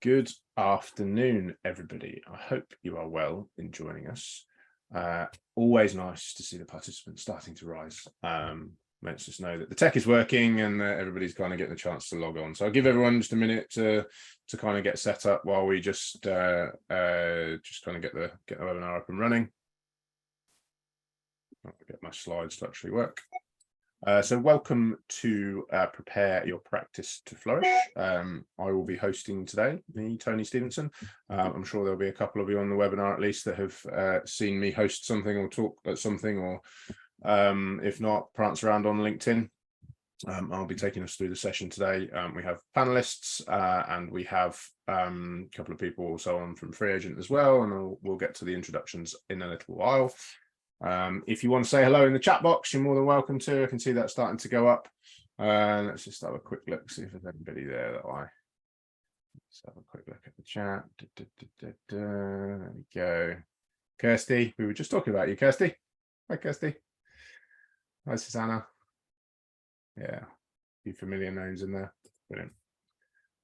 Good afternoon, everybody. I hope you are well in joining us. Always nice to see the participants starting to rise. Makes us know that the tech is working and that everybody's kind of getting the chance to log on. So I'll give everyone just a minute to kind of get set up while we just kind of get the webinar up and running. I'll get my slides to actually work. So welcome to Prepare Your Practice to Flourish. I will be hosting today, me, Tony Stevenson. I'm sure there'll be a couple of you on the webinar at least that have seen me host something or talk at something, or if not, prance around on LinkedIn. I'll be taking us through the session today. We have panelists and we have a couple of people also on from FreeAgent as well, and we'll get to the introductions in a little while. If you want to say hello in the chat box, you're more than welcome to. I can see that starting to go up. Let's just have a quick look, see if there's anybody there that let's have a quick look at the chat. There we go. Kirsty, we were just talking about you, Kirsty. Hi, Kirsty. Hi, Susanna. Yeah, a few familiar names in there. Brilliant.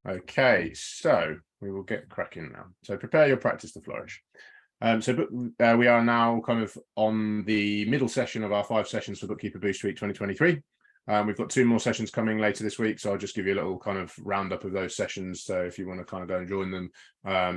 Okay, so we will get cracking now. So prepare your practice to flourish. We are now kind of on the middle session of our 5 sessions for Bookkeeper Boost Week 2023. We've got 2 more sessions coming later this week, so I'll just give you a little kind of roundup of those sessions. So if you want to kind of go and join them,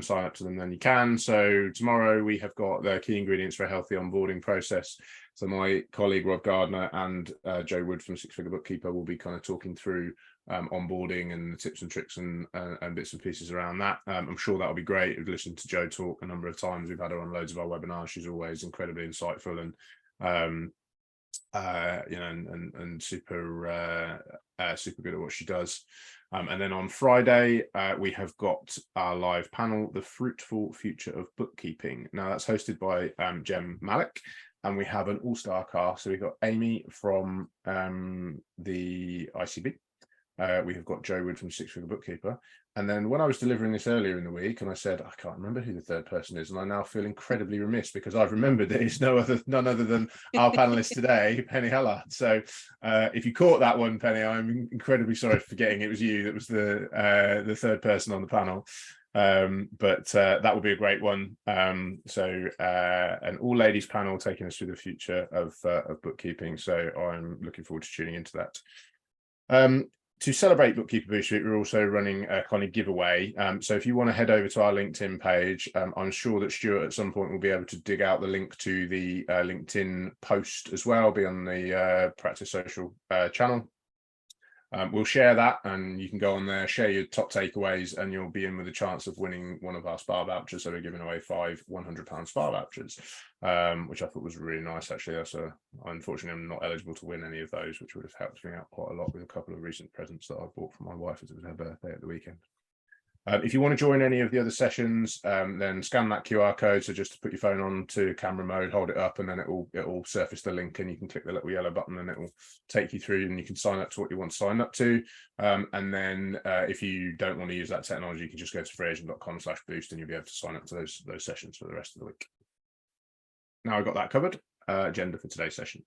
sign up to them, then you can. So tomorrow we have got the key ingredients for a healthy onboarding process. So my colleague Rob Gardner and Joe Wood from Six Figure Bookkeeper will be kind of talking through onboarding and the tips and tricks and bits and pieces around that. I'm sure that'll be great. I've listened to Joe talk a number of times. We've had her on loads of our webinars. She's always incredibly insightful and super good at what she does. And then on Friday we have got our live panel, The Fruitful Future of Bookkeeping. Now that's hosted by Jem Malik, and we have an all-star cast. So we've got Amy from the ICB. We have got Joe Wood from Six Figure Bookkeeper. And then when I was delivering this earlier in the week, and I said, I can't remember who the third person is, and I now feel incredibly remiss because I've remembered that it's none other than our panelist today, Penny Allard. So if you caught that one, Penny, I'm incredibly sorry for forgetting it was you that was the third person on the panel. But that will be a great one. An all-ladies panel taking us through the future of bookkeeping. So I'm looking forward to tuning into that. To celebrate Bookkeeper Boost Week, we're also running a kind of giveaway. So if you want to head over to our LinkedIn page, I'm sure that Stuart at some point will be able to dig out the link to the LinkedIn post as well, be on the Practice Social channel. We'll share that, and you can go on there, share your top takeaways, and you'll be in with a chance of winning one of our SPA vouchers. So we're giving away 5 £100 SPA vouchers, which I thought was really nice, actually. Unfortunately, I'm not eligible to win any of those, which would have helped me out quite a lot with a couple of recent presents that I bought for my wife as it was her birthday at the weekend. If you want to join any of the other sessions, then scan that QR code. So just to put your phone on to camera mode, hold it up, and then it will surface the link, and you can click the little yellow button, and it will take you through, and you can sign up to what you want to sign up to. And then if you don't want to use that technology, you can just go to freeagent.com/boost, and you'll be able to sign up to those sessions for the rest of the week. Now I've got that covered. Agenda for today's session.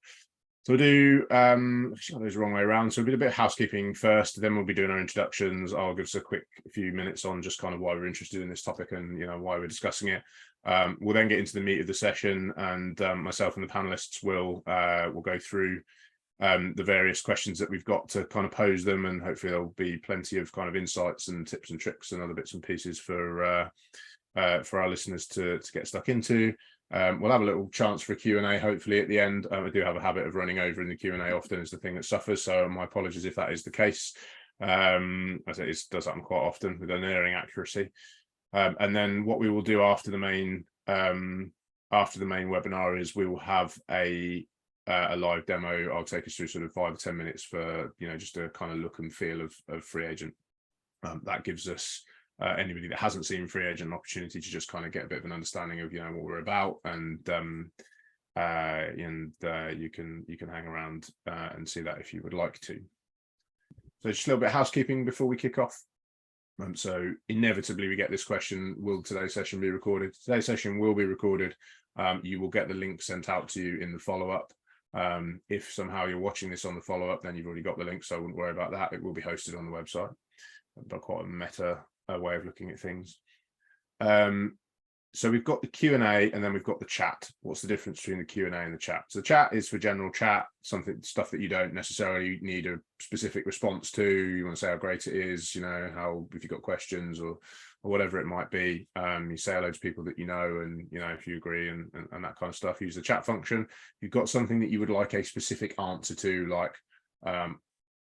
So we'll do, actually got those the wrong way around. So we'll do a bit of housekeeping first, then we'll be doing our introductions. I'll give us a quick few minutes on just kind of why we're interested in this topic and, why we're discussing it. We'll then get into the meat of the session, and myself and the panelists will go through the various questions that we've got to kind of pose them, and hopefully there'll be plenty of kind of insights and tips and tricks and other bits and pieces for our listeners to get stuck into. We'll have a little chance for a Q&A hopefully at the end. I do have a habit of running over in the Q&A often, is the thing that suffers, so my apologies if that is the case. As it does happen quite often with unerring accuracy. And then what we will do after the main webinar is we will have a live demo. I'll take us through sort of 5 or 10 minutes for just a kind of look and feel of FreeAgent. That gives us anybody that hasn't seen FreeAgent an opportunity to just kind of get a bit of an understanding of what we're about, and you can hang around and see that if you would like to. So just a little bit of housekeeping before we kick off. So inevitably we get this question: will today's session be recorded? Today's session will be recorded. You will get the link sent out to you in the follow-up. If somehow you're watching this on the follow-up, then you've already got the link, so I wouldn't worry about that. It will be hosted on the website. But quite a meta way of looking at things. So we've got the Q&A and then we've got the chat. What's the difference between the Q&A and the chat? So the chat is for general chat, stuff that you don't necessarily need a specific response to. You want to say how great it is, you know, how, if you've got questions or whatever it might be. You say hello to people that you know, and, you know, if you agree and that kind of stuff, use the chat function. You've got something that you would like a specific answer to, like,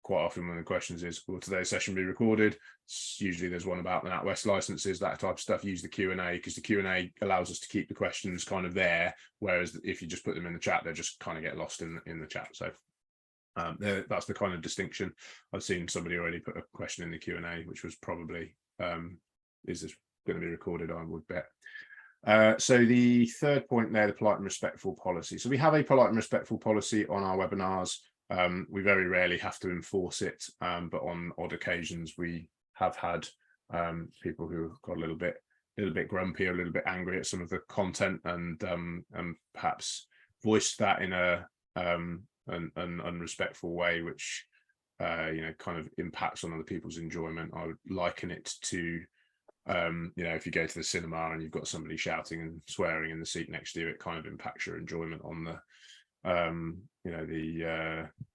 quite often one of the questions is, will today's session be recorded? Usually there's one about the NatWest licenses, that type of stuff. Use the Q&A, because the Q&A allows us to keep the questions kind of there, whereas if you just put them in the chat, they just kind of get lost in the chat. So that's the kind of distinction. I've seen somebody already put a question in the Q&A, which was probably, is this going to be recorded? I would bet. So the third point there, the polite and respectful policy. So we have a polite and respectful policy on our webinars. We very rarely have to enforce it, but on odd occasions we have had people who got a little bit grumpy, a little bit angry at some of the content, and perhaps voiced that in an unrespectful way, which you know, kind of impacts on other people's enjoyment. I would liken it to you know, if you go to the cinema and you've got somebody shouting and swearing in the seat next to you, it kind of impacts your enjoyment on the you know,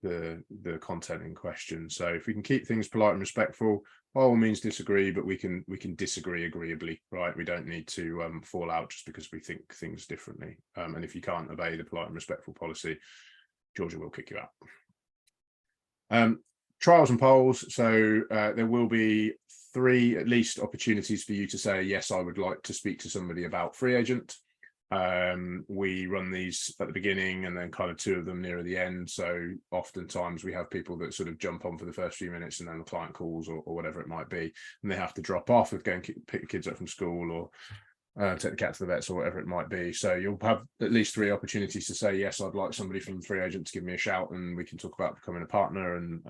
the content in question. So if we can keep things polite and respectful, by all means disagree, but we can disagree agreeably, right? We don't need to fall out just because we think things differently. And if you can't obey the polite and respectful policy, Georgia will kick you out. Trials and polls. So there will be 3 at least opportunities for you to say, yes, I would like to speak to somebody about FreeAgent. We run these at the beginning and then kind of 2 of them nearer the end. So oftentimes we have people that sort of jump on for the first few minutes and then the client calls or whatever it might be, and they have to drop off with going pick the kids up from school or take the cat to the vets or whatever it might be. So you'll have at least 3 opportunities to say, yes, I'd like somebody from FreeAgent to give me a shout, and we can talk about becoming a partner, and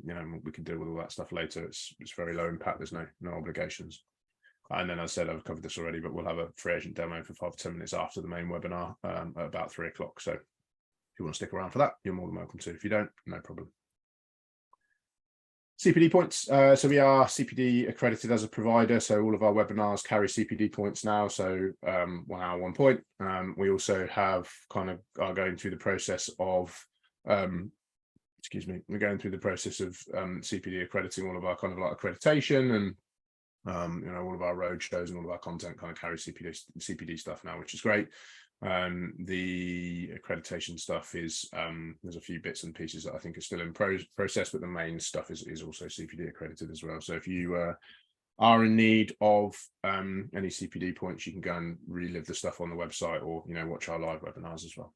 you know, we can deal with all that stuff later. It's very low impact. There's no obligations. And then, as I said, I've covered this already, but we'll have a FreeAgent demo for 5 to 10 minutes after the main webinar at about 3 o'clock. So if you want to stick around for that, you're more than welcome to. If you don't, no problem. CPD points. So we are CPD accredited as a provider. So all of our webinars carry CPD points now. So 1 hour, 1 point. We also have are going through the process of, we're going through the process of CPD accrediting all of our kind of like accreditation, and you know, all of our road shows and all of our content kind of carry CPD stuff now, which is great. The accreditation stuff is there's a few bits and pieces that I think are still in process, but the main stuff is also CPD accredited as well. So if you are in need of any CPD points, you can go and relive the stuff on the website, or, you know, watch our live webinars as well.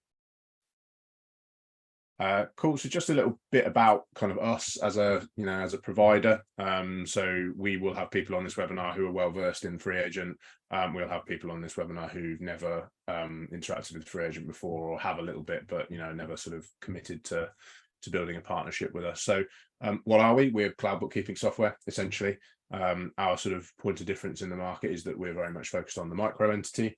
Cool. So just a little bit about kind of us as a provider. So we will have people on this webinar who are well versed in FreeAgent. We'll have people on this webinar who've never interacted with FreeAgent before, or have a little bit, but, you know, never sort of committed to building a partnership with us. So what are we? We're cloud bookkeeping software, essentially. Our sort of point of difference in the market is that we're very much focused on the micro entity.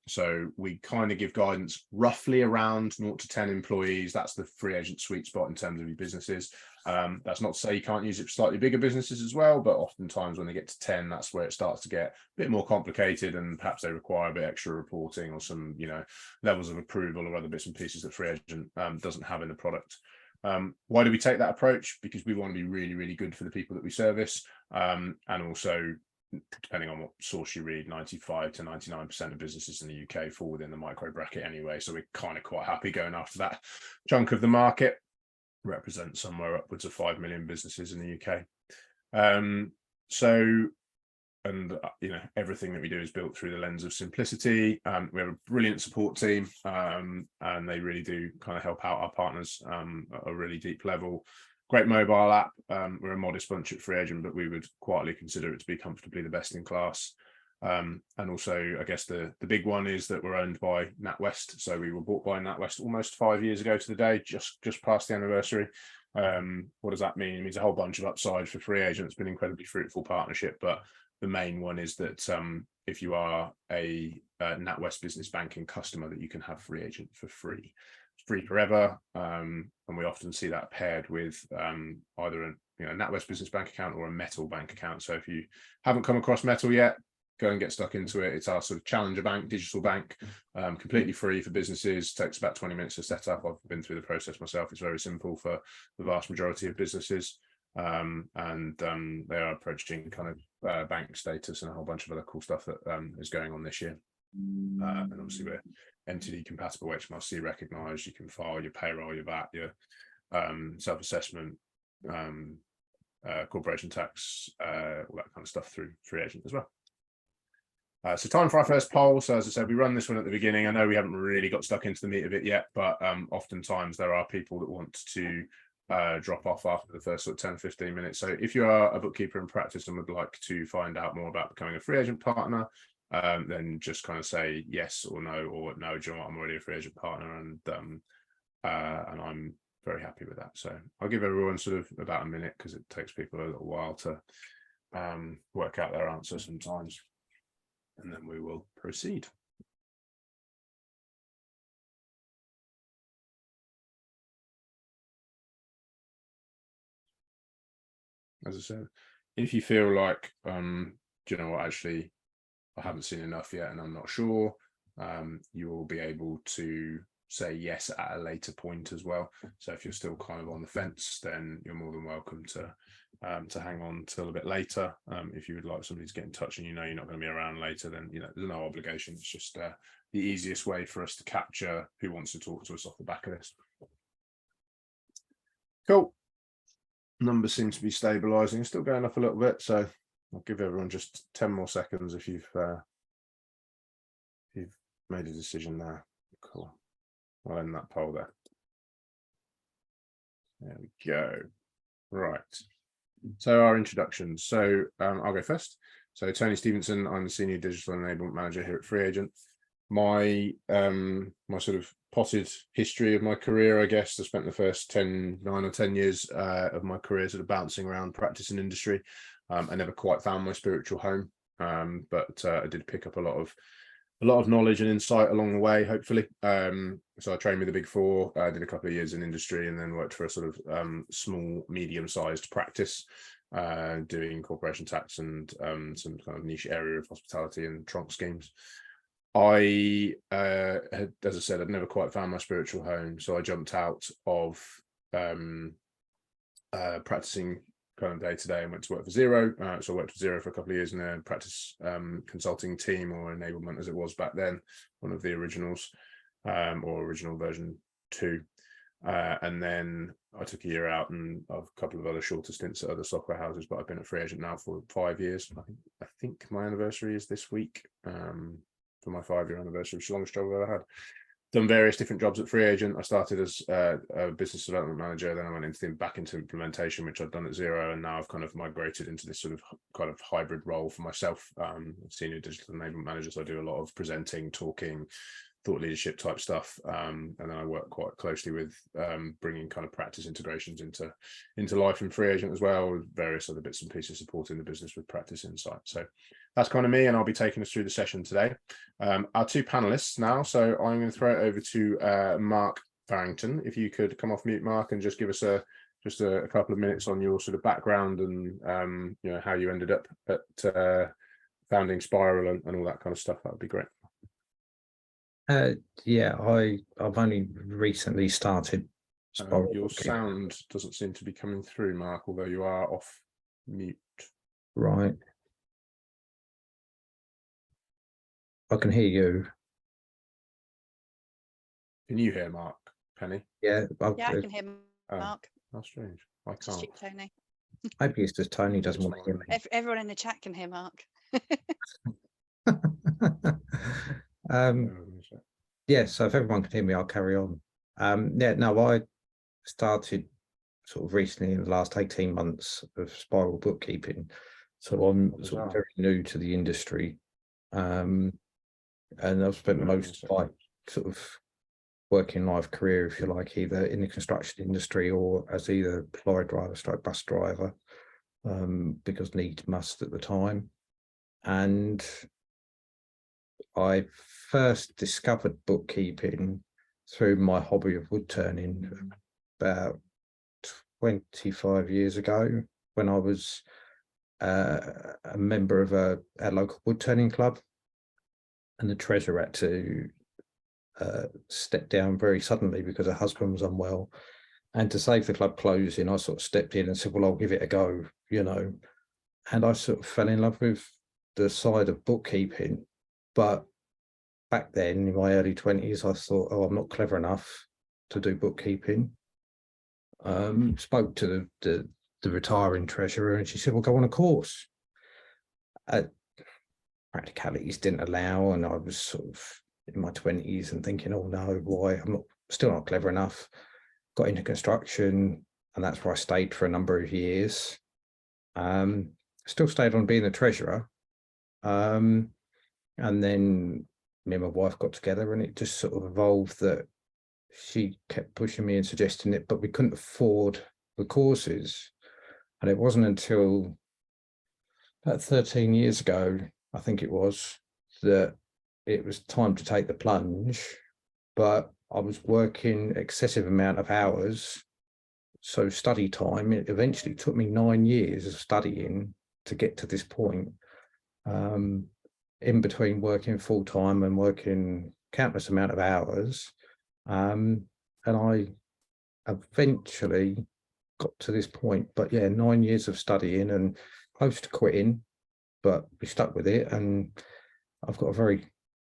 So we kind of give guidance roughly around 0 to 10 employees. That's the FreeAgent sweet spot in terms of your businesses. That's not to say you can't use it for slightly bigger businesses as well, but oftentimes when they get to 10, that's where it starts to get a bit more complicated, and perhaps they require a bit extra reporting or some, you know, levels of approval or other bits and pieces that FreeAgent doesn't have in the product. Why do we take that approach? Because we want to be really, really good for the people that we service, and also, depending on what source you read, 95 to 99% of businesses in the UK fall within the micro bracket anyway. So we're kind of quite happy going after that chunk of the market. Represents somewhere upwards of 5 million businesses in the UK. You know, everything that we do is built through the lens of simplicity. We have a brilliant support team, and they really do kind of help out our partners at a really deep level. Great mobile app. We're a modest bunch at FreeAgent, but we would quietly consider it to be comfortably the best in class. And also, I guess the big one is that we're owned by NatWest. So we were bought by NatWest almost 5 years ago to the day, just past the anniversary. What does that mean? It means a whole bunch of upside for FreeAgent. It's been an incredibly fruitful partnership, but the main one is that if you are a NatWest business banking customer, that you can have FreeAgent for free. free forever, and we often see that paired with either a NatWest Business Bank account or a Metal bank account. So if you haven't come across Metal yet, go and get stuck into it. It's our sort of challenger bank, digital bank, completely free for businesses. Takes about 20 minutes to set up. I've been through the process myself. It's very simple for the vast majority of businesses, and they are approaching kind of bank status and a whole bunch of other cool stuff that is going on this year. And obviously we're MTD compatible, HMRC recognised. You can file your payroll, your VAT, your self-assessment, corporation tax, all that kind of stuff through FreeAgent as well. So time for our first poll. So as I said, we run this one at the beginning. I know we haven't really got stuck into the meat of it yet, but oftentimes there are people that want to drop off after the first sort of 10-15 minutes. So if you are a bookkeeper in practice and would like to find out more about becoming a FreeAgent partner, then just kind of say yes or no, or no, do you know what, I'm already a FreeAgent partner, and I'm very happy with that. So I'll give everyone sort of about a minute, because it takes people a little while to work out their answer sometimes, and then we will proceed. As I said, if you feel like, do you know what, actually, I haven't seen enough yet and I'm not sure, you will be able to say yes at a later point as well. So if you're still kind of on the fence, then you're more than welcome to hang on till a bit later. If you would like somebody to get in touch and you're not going to be around later, then there's no obligation. It's just the easiest way for us to capture who wants to talk to us off the back of this. Cool. Numbers seem to be stabilizing, still going up a little bit, so I'll give everyone just 10 more seconds if you've made a decision now. Cool. I'll end that poll there. There we go. Right. So our introductions. So I'll go first. So Tony Stevenson, I'm the Senior Digital Enablement Manager here at FreeAgent. My sort of potted history of my career, I guess, I spent the first 9 or 10 years of my career sort of bouncing around practice and industry. I never quite found my spiritual home, but I did pick up a lot of knowledge and insight along the way, hopefully. So I trained with the Big Four, did a couple of years in industry, and then worked for a sort of small, medium-sized practice, doing corporation tax and some kind of niche area of hospitality and trunk schemes. I had, as I said, I'd never quite found my spiritual home, so I jumped out of practicing kind of day to day and went to work for Xero. So I worked for Xero for a couple of years in a practice consulting team, or enablement as it was back then, one of the originals, or original version 2. And then I took a year out and a couple of other shorter stints at other software houses, but I've been at FreeAgent now for 5 years. I think my anniversary is this week, for my 5-year anniversary, which is the longest job I've ever had. Done various different jobs at FreeAgent. I started as a business development manager, then I went back into implementation, which I've done at Xero, and now I've kind of migrated into this sort of kind of hybrid role for myself, Senior Digital Enablement Manager. So I do a lot of presenting, talking, thought leadership type stuff, and then I work quite closely with bringing kind of practice integrations into life in FreeAgent as well, with various other bits and pieces supporting the business with practice insight. So that's kind of me, and I'll be taking us through the session today. Our 2 panelists now, so I'm going to throw it over to Mark Farrington. If you could come off mute, Mark, and just give us a couple of minutes on your sort of background and how you ended up at founding Spiral and all that kind of stuff. That would be great. Yeah, I've only recently started Spiral. Your sound doesn't seem to be coming through, Mark, although you are off mute. Right. I can hear you. Can you hear Mark, Penny? Yeah, I can hear Mark. That's strange. I can't. Cheap Tony. Maybe it's just Tony doesn't want to hear me. Everyone in the chat can hear Mark. Yeah, so if everyone can hear me, I'll carry on. Yeah, no, I started sort of recently in the last 18 months of Spiral Bookkeeping. So I'm sort of very new to the industry. And I've spent most of my sort of working life career, if you like, either in the construction industry or as either lorry driver / bus driver, because need must at the time. And I first discovered bookkeeping through my hobby of wood turning about 25 years ago, when I was a member of a local wood turning club, and the treasurer had to step down very suddenly because her husband was unwell. And to save the club closing, I sort of stepped in and said, well, I'll give it a go, you know. And I sort of fell in love with the side of bookkeeping. But back then, in my early 20s, I thought, oh, I'm not clever enough to do bookkeeping. Spoke to the retiring treasurer, and she said, well, go on a course. Practicalities didn't allow, and I was sort of in my 20s and thinking, oh no, why? I'm still not clever enough. Got into construction, and that's where I stayed for a number of years. Still stayed on being a treasurer. And then me and my wife got together, and it just sort of evolved that she kept pushing me and suggesting it, but we couldn't afford the courses. And it wasn't until about 13 years ago, I think it was, that it was time to take the plunge. But I was working excessive amount of hours. So study time, it eventually took me 9 years of studying to get to this point. In between working full time and working countless amount of hours. And I eventually got to this point, but yeah, 9 years of studying and close to quitting, but we stuck with it. And I've got a very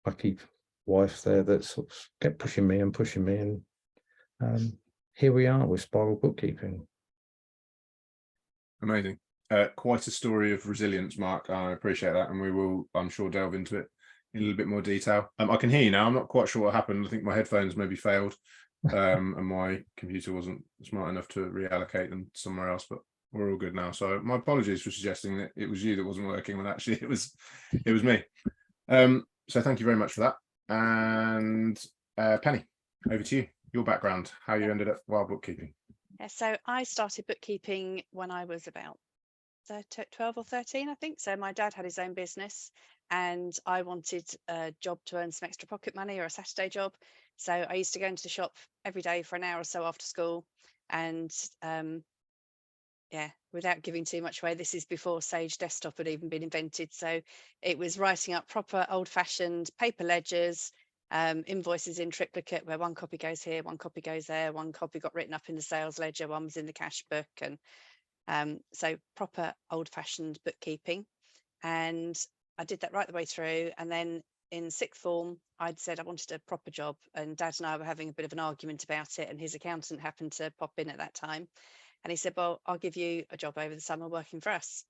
lucky wife there that sort of kept pushing me, and here we are with Spiral Bookkeeping. Amazing. Quite a story of resilience, Mark. I appreciate that, and we will, I'm sure, delve into it in a little bit more detail. I can hear you now. I'm not quite sure what happened. I think my headphones maybe failed, and my computer wasn't smart enough to reallocate them somewhere else, but we're all good now. So my apologies for suggesting that it was you that wasn't working when actually it was me. So thank you very much for that. And Penny, over to you. Your background, how you ended up while bookkeeping. Yeah, so I started bookkeeping when I was about 12 or 13, I think. So my dad had his own business, and I wanted a job to earn some extra pocket money, or a Saturday job. So I used to go into the shop every day for an hour or so after school. And yeah, without giving too much away, this is before Sage Desktop had even been invented. So it was writing up proper old-fashioned paper ledgers, invoices in triplicate, where one copy goes here, one copy goes there, one copy got written up in the sales ledger, one was in the cash book, and so proper old-fashioned bookkeeping. And I did that right the way through. And then in sixth form, I'd said I wanted a proper job, and Dad and I were having a bit of an argument about it, and his accountant happened to pop in at that time, and he said, well, I'll give you a job over the summer working for us.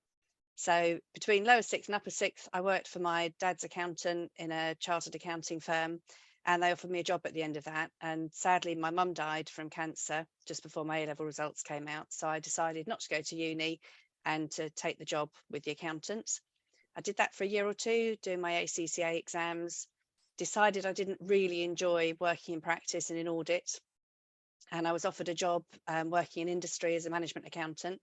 So between lower sixth and upper sixth, I worked for my dad's accountant in a chartered accounting firm, and they offered me a job at the end of that. And sadly, my mum died from cancer just before my A-level results came out. So I decided not to go to uni and to take the job with the accountant. I did that for a year or two, doing my ACCA exams, decided I didn't really enjoy working in practice and in audit. And I was offered a job working in industry as a management accountant.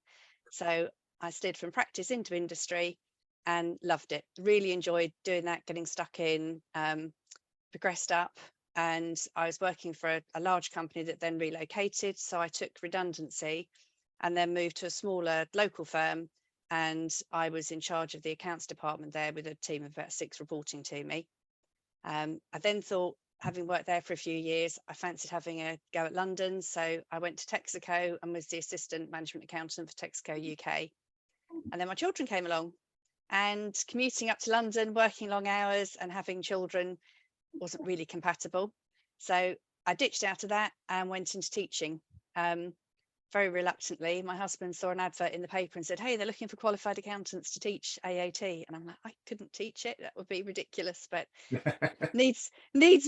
So I slid from practice into industry and loved it. Really enjoyed doing that, getting stuck in, progressed up. And I was working for a large company that then relocated. So I took redundancy and then moved to a smaller local firm. And I was in charge of the accounts department there with a team of about 6 reporting to me. I then thought, having worked there for a few years, I fancied having a go at London. So I went to Texaco and was the assistant management accountant for Texaco UK. And then my children came along, and commuting up to London, working long hours and having children wasn't really compatible. So I ditched out of that and went into teaching. Very reluctantly, my husband saw an advert in the paper and said, hey, they're looking for qualified accountants to teach AAT. And I'm like, I couldn't teach it. That would be ridiculous, but needs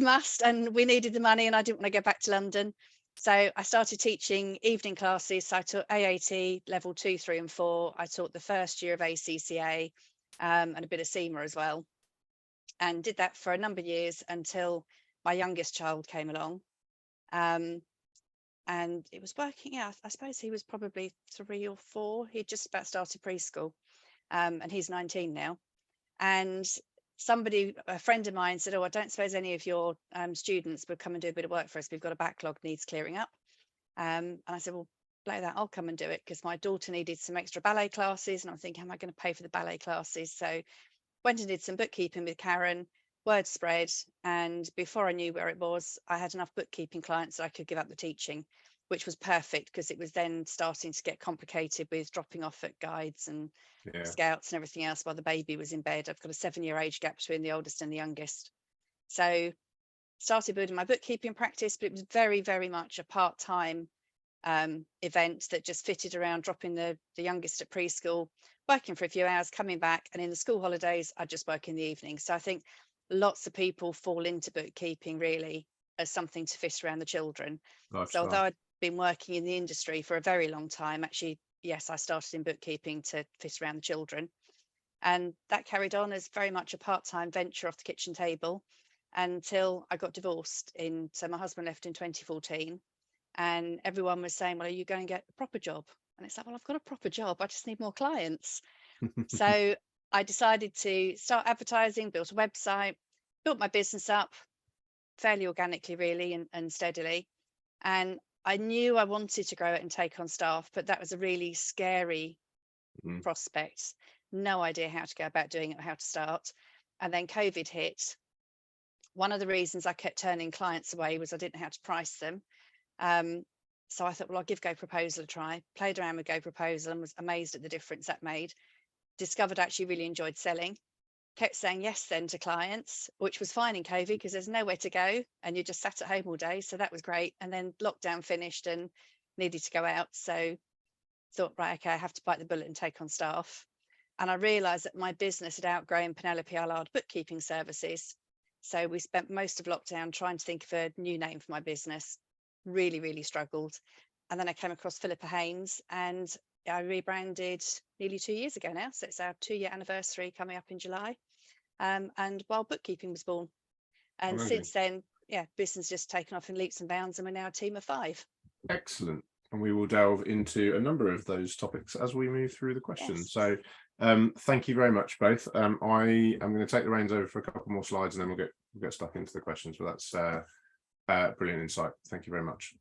must. And we needed the money, and I didn't want to go back to London. So I started teaching evening classes. So I taught AAT level 2, 3 and 4. I taught the first year of ACCA and a bit of SEMA as well. And did that for a number of years until my youngest child came along. And it was working out. I suppose he was probably 3 or 4. He'd just about started preschool, and he's 19 now. And a friend of mine said, oh, I don't suppose any of your students would come and do a bit of work for us. We've got a backlog needs clearing up. And I said, well, blow that, I'll come and do it, because my daughter needed some extra ballet classes, and I'm thinking, am I going to pay for the ballet classes? So went and did some bookkeeping with Karen, word spread, and before I knew where it was, I had enough bookkeeping clients that I could give up the teaching, which was perfect, because it was then starting to get complicated with dropping off at guides and scouts and everything else while the baby was in bed. I've got a 7-year age gap between the oldest and the youngest. So started building my bookkeeping practice, but it was very, very much a part-time event that just fitted around dropping the youngest at preschool, working for a few hours, coming back, and in the school holidays I'd just work in the evening. So I think lots of people fall into bookkeeping really as something to fit around the children. So although I'd been working in the industry for a very long time, actually, yes, I started in bookkeeping to fit around the children, and that carried on as very much a part-time venture off the kitchen table until I got divorced. So my husband left in 2014, and everyone was saying, well, are you going to get a proper job? And it's like, well, I've got a proper job, I just need more clients. So I decided to start advertising, built a website, built my business up fairly organically, really, and steadily. And I knew I wanted to grow it and take on staff, but that was a really scary prospect. No idea how to go about doing it or how to start. And then COVID hit. One of the reasons I kept turning clients away was I didn't know how to price them. So I thought, well, I'll give Go Proposal a try. Played around with Go Proposal and was amazed at the difference that made. Discovered I actually really enjoyed selling. Kept saying yes then to clients, which was fine in COVID because there's nowhere to go and you just sat at home all day. So that was great. And then lockdown finished and needed to go out. So thought, right, okay, I have to bite the bullet and take on staff. And I realised that my business had outgrown Penelope Allard bookkeeping services. So we spent most of lockdown trying to think of a new name for my business. Really, really struggled. And then I came across Philippa Haynes, and I rebranded nearly 2 years ago now. So it's our 2-year anniversary coming up in July. And while bookkeeping was born. And since then, yeah, business just taken off in leaps and bounds, and we're now a team of 5. Excellent. And we will delve into a number of those topics as we move through the questions. Yes. So thank you very much, both. I am going to take the reins over for a couple more slides, and then we'll get stuck into the questions. But that's brilliant insight. Thank you very much.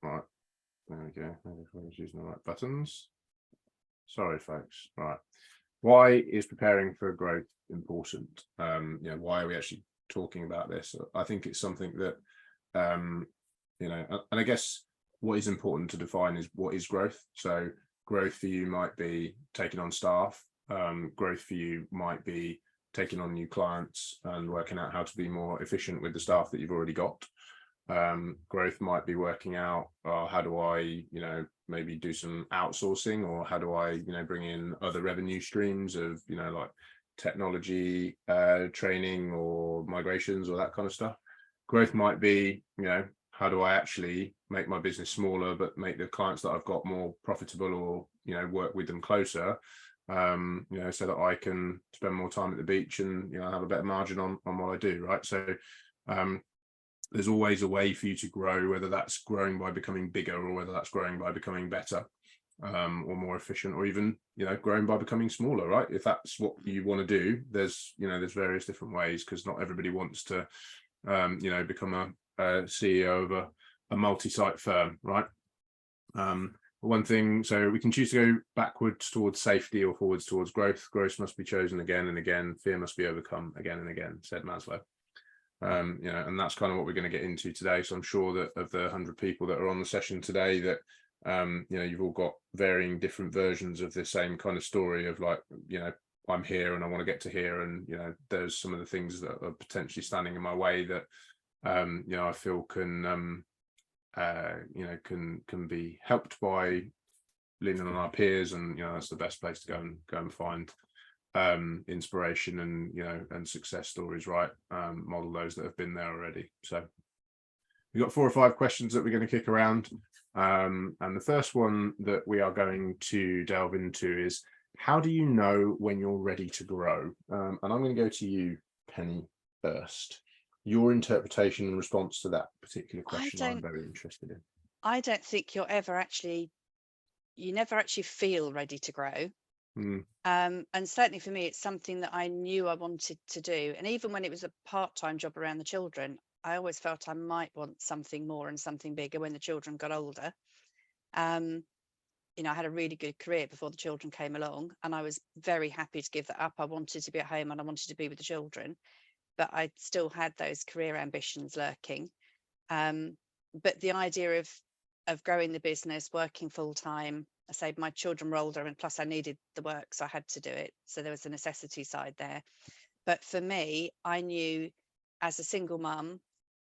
All right, there we go. Maybe I was using the right buttons. Sorry, folks. All right. Why is preparing for growth important? Why are we actually talking about this? I think it's something that, and I guess what is important to define is what is growth. So growth for you might be taking on staff. Growth for you might be taking on new clients and working out how to be more efficient with the staff that you've already got. Growth might be working out, how do I, maybe do some outsourcing, or how do I, bring in other revenue streams of, like technology, training or migrations or that kind of stuff. Growth might be, how do I actually make my business smaller, but make the clients that I've got more profitable, or, work with them closer, so that I can spend more time at the beach and, have a better margin on what I do. Right. So, there's always a way for you to grow, whether that's growing by becoming bigger, or whether that's growing by becoming better, or more efficient, or even, growing by becoming smaller, right? If that's what you want to do, there's various different ways, because not everybody wants to, become a CEO of a multi-site firm, right? One thing, so we can choose to go backwards towards safety or forwards towards growth. Growth must be chosen again and again. Fear must be overcome again and again, said Maslow. And that's kind of what we're going to get into today. So I'm sure that of the 100 people that are on the session today, that you've all got varying different versions of the same kind of story of, like, I'm here and I want to get to here, and there's some of the things that are potentially standing in my way that I feel can can be helped by leaning on our peers, and that's the best place to go and find inspiration and success stories, right? Model those that have been there already. So we've got 4 or 5 questions that we're going to kick around, and the first one that we are going to delve into is, how do you know when you're ready to grow? And I'm going to go to you, Penny, first. Your interpretation and response to that particular question, I'm very interested in. I don't think you never actually feel ready to grow. And certainly for me, it's something that I knew I wanted to do. And even when it was a part-time job around the children, I always felt I might want something more and something bigger when the children got older. You know, I had a really good career before the children came along, and I was very happy to give that up. I wanted to be at home and I wanted to be with the children, but I still had those career ambitions lurking. But the idea of growing the business, working full time, I say my children were older, and plus I needed the work, so I had to do it. So there was a necessity side there. But for me, I knew as a single mum,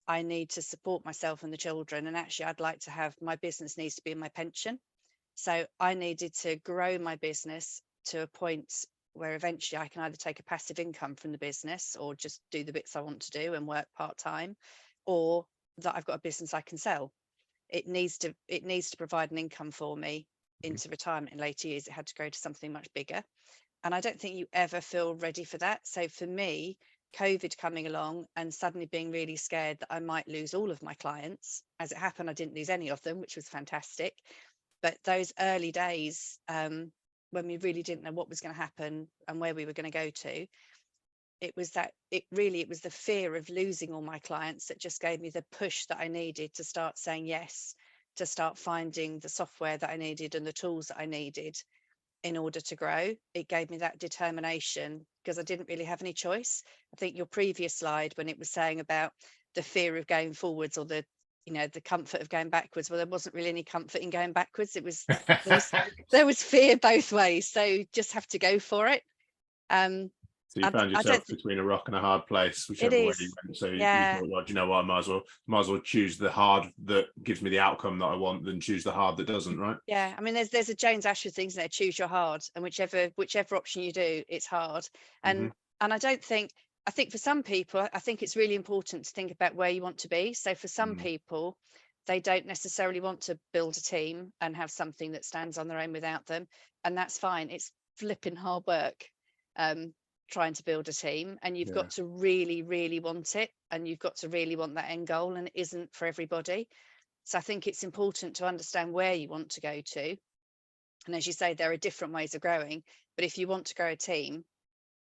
I need to support myself and the children. And actually, I'd like to have my business needs to be in my pension. So I needed to grow my business to a point where eventually I can either take a passive income from the business or just do the bits I want to do and work part-time, or that I've got a business I can sell. It needs to provide an income for me into retirement in later years. It had to go to something much bigger. And I don't think you ever feel ready for that. So for me, COVID coming along and suddenly being really scared that I might lose all of my clients. As it happened, I didn't lose any of them, which was fantastic. But those early days, when we really didn't know what was going to happen and where we were going to go to, it was the fear of losing all my clients that just gave me the push that I needed to start saying yes, to start finding the software that I needed and the tools that I needed in order to grow. It gave me that determination because I didn't really have any choice. I think your previous slide, when it was saying about the fear of going forwards or the comfort of going backwards, well, there wasn't really any comfort in going backwards. There was fear both ways, so just have to go for it. So you found yourself between a rock and a hard place, whichever way you went. So you thought, well, do you know what, I might as well choose the hard that gives me the outcome that I want than choose the hard that doesn't, right? Yeah, I mean, there's a James Asher thing there, choose your hard, and whichever option you do, it's hard. And I think for some people, I think it's really important to think about where you want to be. So for some people, they don't necessarily want to build a team and have something that stands on their own without them, and that's fine. It's flipping hard work trying to build a team, and you've got to really, really want it, and you've got to really want that end goal, and it isn't for everybody. So I think it's important to understand where you want to go to. And as you say, there are different ways of growing, but if you want to grow a team,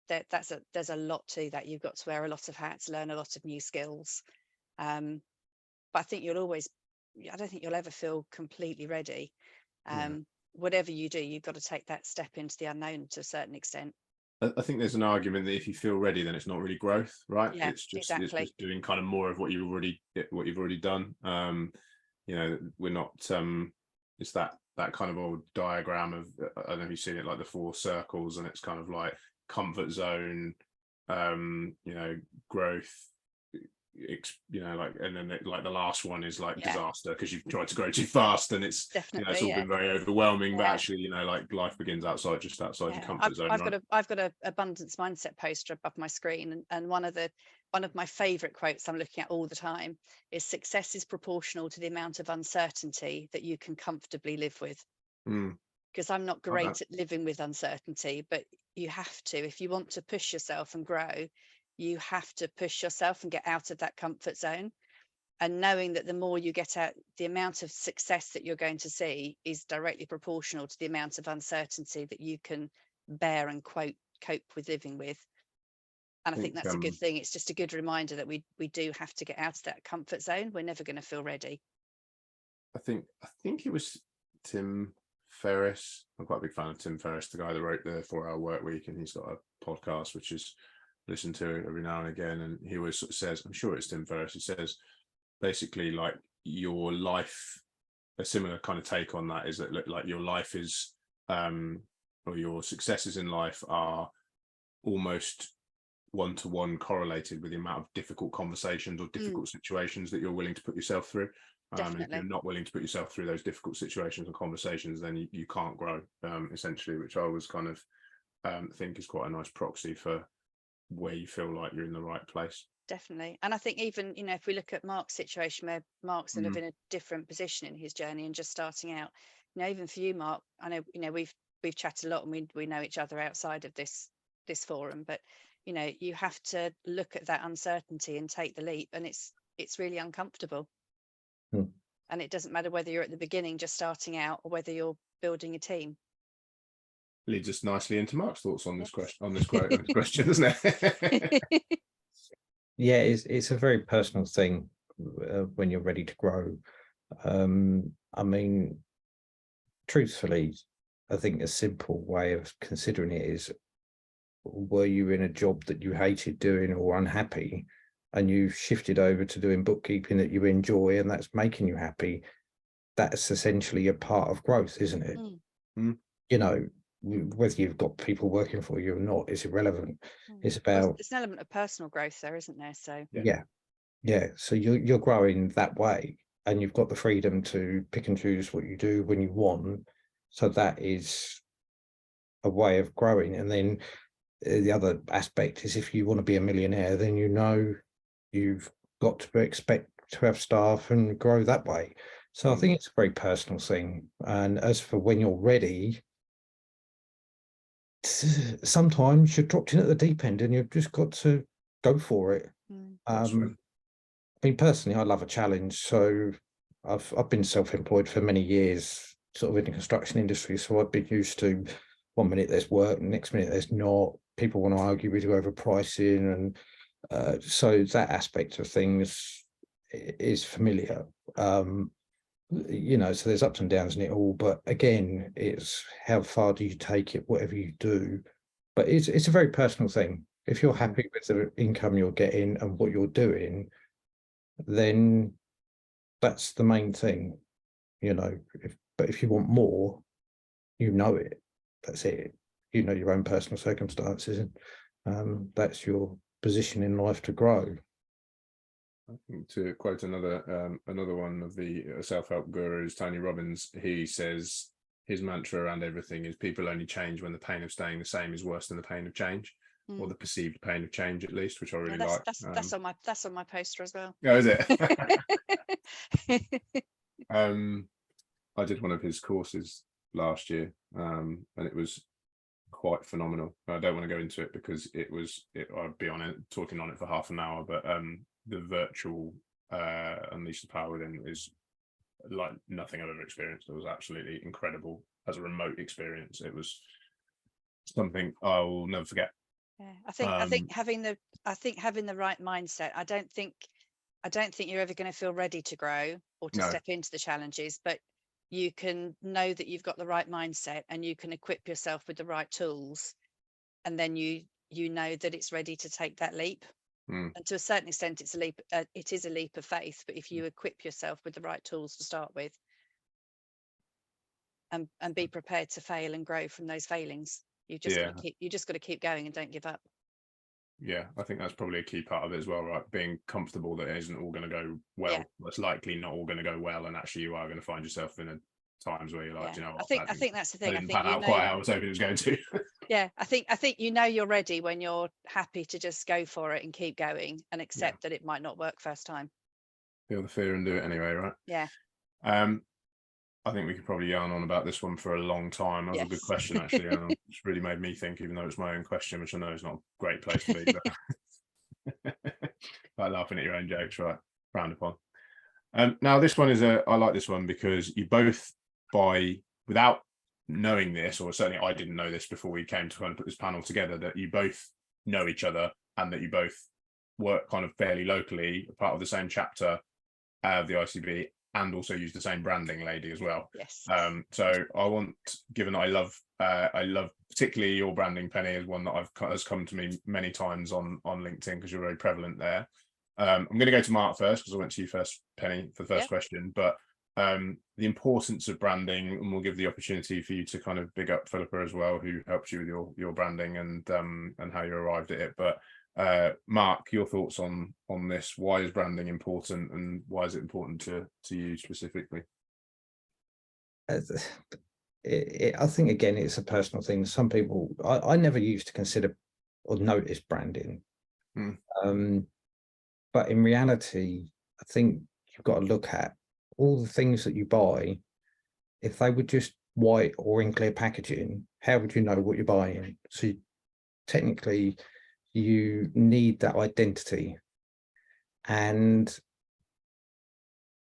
there's a lot to that. You've got to wear a lot of hats, learn a lot of new skills. But I think I don't think you'll ever feel completely ready. Whatever you do, you've got to take that step into the unknown to a certain extent. I think there's an argument that if you feel ready, then it's not really growth, right? Yeah, it's just doing kind of more of what you've already done. We're not it's that kind of old diagram of, I don't know if you've seen it, like the 4 circles, and it's kind of like comfort zone, growth, and then like the last one is like disaster, because you've tried to grow too fast, and it's it's all been very overwhelming. But actually, like life begins outside your comfort zone. I've got a abundance mindset poster above my screen, and one of my favorite quotes I'm looking at all the time is, success is proportional to the amount of uncertainty that you can comfortably live with. Because I'm not great at living with uncertainty, but you have to, if you want to push yourself and grow, you have to push yourself and get out of that comfort zone. And knowing that the more you get out, the amount of success that you're going to see is directly proportional to the amount of uncertainty that you can bear and cope with living with. And I think that's a good thing. It's just a good reminder that we do have to get out of that comfort zone. We're never going to feel ready. I think it was Tim Ferriss. I'm quite a big fan of Tim Ferriss, the guy that wrote the 4-Hour Work Week, and he's got a podcast which is listened to every now and again, and he always sort of says, I'm sure it's Tim Ferriss, he says basically, like, your life, a similar kind of take on that is that, like, your life is or your successes in life are almost one-to-one correlated with the amount of difficult conversations or difficult situations that you're willing to put yourself through. And if you're not willing to put yourself through those difficult situations and conversations, then you can't grow, essentially, which I always kind of think is quite a nice proxy for where you feel like you're in the right place. Definitely. And I think even, if we look at Mark's situation, where Mark's sort of in a different position in his journey and just starting out, even for you, Mark, I know, we've chatted a lot, and we know each other outside of this forum, but you have to look at that uncertainty and take the leap, and it's really uncomfortable. And it doesn't matter whether you're at the beginning just starting out or whether you're building a team. leads us nicely into Mark's thoughts on this question, doesn't it? Yeah, it's a very personal thing when you're ready to grow. I mean, truthfully, I think a simple way of considering it is, were you in a job that you hated doing or unhappy, and you shifted over to doing bookkeeping that you enjoy and that's making you happy? That's essentially a part of growth, isn't it? Mm. You know, whether you've got people working for you or not is irrelevant. It's about, there's an element of personal growth there, isn't there? So yeah. So you're growing that way, and you've got the freedom to pick and choose what you do when you want. So that is a way of growing. And then the other aspect is, if you want to be a millionaire, then you've got to expect to have staff and grow that way. So I think it's a very personal thing. And as for when you're ready, sometimes you're dropped in at the deep end and you've just got to go for it. I mean, personally, I love a challenge. So I've been self-employed for many years, sort of in the construction industry. So I've been used to, one minute there's work, next minute there's not. People want to argue with you over pricing, and so that aspect of things is familiar. You know, so there's ups and downs in it all, but again, it's how far do you take it, whatever you do. But it's a very personal thing. If you're happy with the income you're getting and what you're doing, then that's the main thing, you know. But if you want more, you know it. That's it. You know your own personal circumstances, and that's your position in life to grow. I think, to quote another one of the self-help gurus, Tony Robbins, he says his mantra around everything is, people only change when the pain of staying the same is worse than the pain of change, or the perceived pain of change, at least, which I really like. That's on my poster as well. Oh, is it? I did one of his courses last year, and it was quite phenomenal. I don't want to go into it because I'd be on it talking on it for half an hour, but the virtual Unleash the Power Within is like nothing I've ever experienced. It was absolutely incredible as a remote experience. It was something I'll never forget. Yeah, I think having the right mindset. I don't think you're ever going to feel ready to grow or to step into the challenges, but you can know that you've got the right mindset and you can equip yourself with the right tools, and then you know that it's ready to take that leap. And to a certain extent, it's a leap. It is a leap of faith. But if you equip yourself with the right tools to start with, and be prepared to fail and grow from those failings, you just got to keep going and don't give up. Yeah, I think that's probably a key part of it as well, right? Being comfortable that it isn't all going to go well. Yeah. It's likely not all going to go well, and actually you are going to find yourself in times where you're like, you know what, I think that's the thing. Didn't pan out quite how I was hoping it was going to. Yeah, I think you know you're ready when you're happy to just go for it and keep going and accept that it might not work first time. Feel the fear and do it anyway, right? Yeah. I think we could probably yarn on about this one for a long time. That was a good question, actually. It's really made me think, even though it's my own question, which I know is not a great place to be. But like laughing at your own jokes, right? Frowned upon. Now, this one is I like this one because you both, without knowing this, or certainly I didn't know this before we came to kind of put this panel together, that you both know each other and that you both work kind of fairly locally, part of the same chapter of the ICB, and also use the same branding lady as well. Yes. So I want, given that I love particularly your branding, Penny, is one that has come to me many times on LinkedIn, because you're very prevalent there. I'm going to go to Mark first because I went to you first, Penny, for the first question. But the importance of branding, and we'll give the opportunity for you to kind of big up Philippa as well, who helped you with your branding and how you arrived at it. But Mark, your thoughts on this? Why is branding important, and why is it important to you specifically? I think, again, it's a personal thing. Some people, I never used to consider or notice branding. But in reality, I think you've got to look at all the things that you buy. If they were just white or in clear packaging, how would you know what you're buying? So technically, you need that identity, and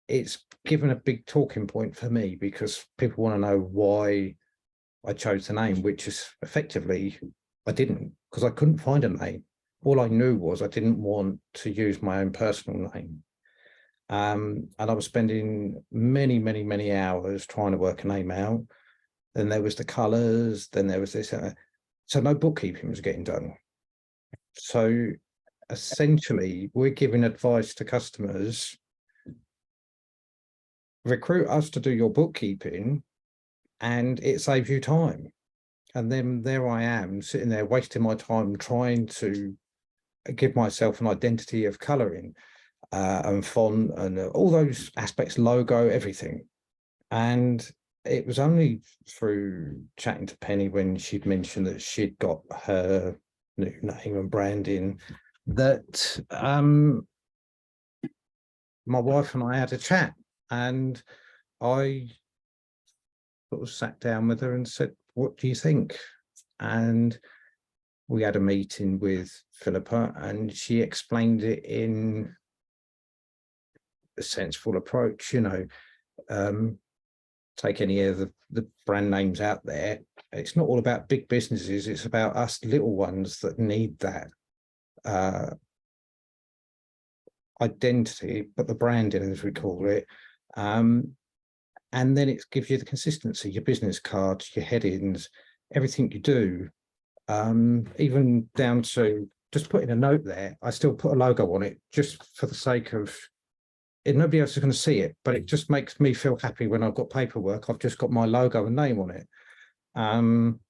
it's given a big talking point for me because people want to know why I chose the name, which is effectively, I didn't, because I couldn't find a name. All I knew was I didn't want to use my own personal name. And I was spending many, many, many hours trying to work a name out. Then there was the colours, then there was this. So no bookkeeping was getting done. So essentially, we're giving advice to customers: recruit us to do your bookkeeping, and it saves you time. And then there I am sitting there wasting my time trying to give myself an identity of colouring and font and all those aspects, logo, everything. And it was only through chatting to Penny when she'd mentioned that she'd got her new name and branding that my wife and I had a chat, and I sort of sat down with her and said, what do you think? And we had a meeting with Philippa, and she explained it in a sensible approach. Take any of the brand names out there. It's not all about big businesses. It's about us little ones that need that identity, but the branding, as we call it. And then it gives you the consistency, your business cards, your headings, everything you do, even down to just putting a note there. I still put a logo on it just for the sake of it. Nobody else is going to see it, but it just makes me feel happy when I've got paperwork. I've just got my logo and name on it. And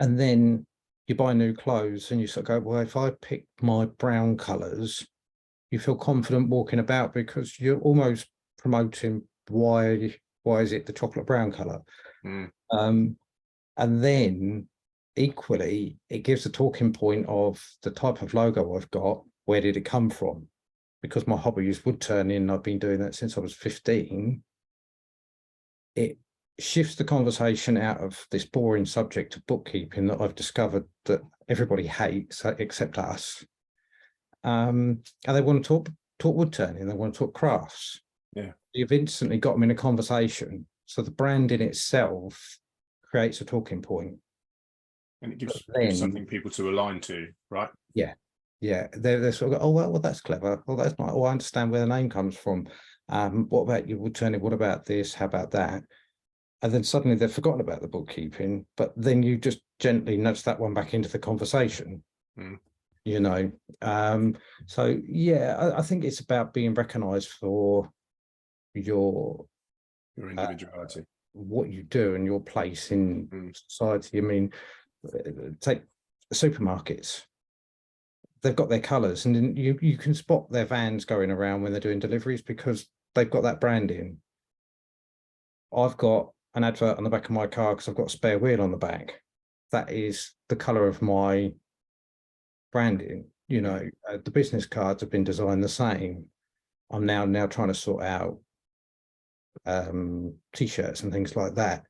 then you buy new clothes and you sort of go, well, if I pick my brown colours, you feel confident walking about because you're almost promoting why is it the chocolate brown colour. And then equally, it gives a talking point of the type of logo I've got. Where did it come from? Because my hobby is wood turning, I've been doing that since I was 15. It shifts the conversation out of this boring subject of bookkeeping that I've discovered that everybody hates except us. And they want to talk wood turning, they want to talk crafts. Yeah. You've instantly got them in a conversation. So the brand in itself creates a talking point. And it gives something people to align to, right? Yeah. Yeah, they're sort of go, oh, well, that's clever. Well, that's not. Oh, I understand where the name comes from. What about you would turn it? What about this? How about that? And then suddenly they've forgotten about the bookkeeping, but then you just gently nudge that one back into the conversation. So yeah, I think it's about being recognised for your individuality, what you do, and your place in society. I mean, take supermarkets. They've got their colours, and then you can spot their vans going around when they're doing deliveries because they've got that branding. I've got an advert on the back of my car because I've got a spare wheel on the back. That is the colour of my branding. The business cards have been designed the same. I'm now trying to sort out t-shirts and things like that,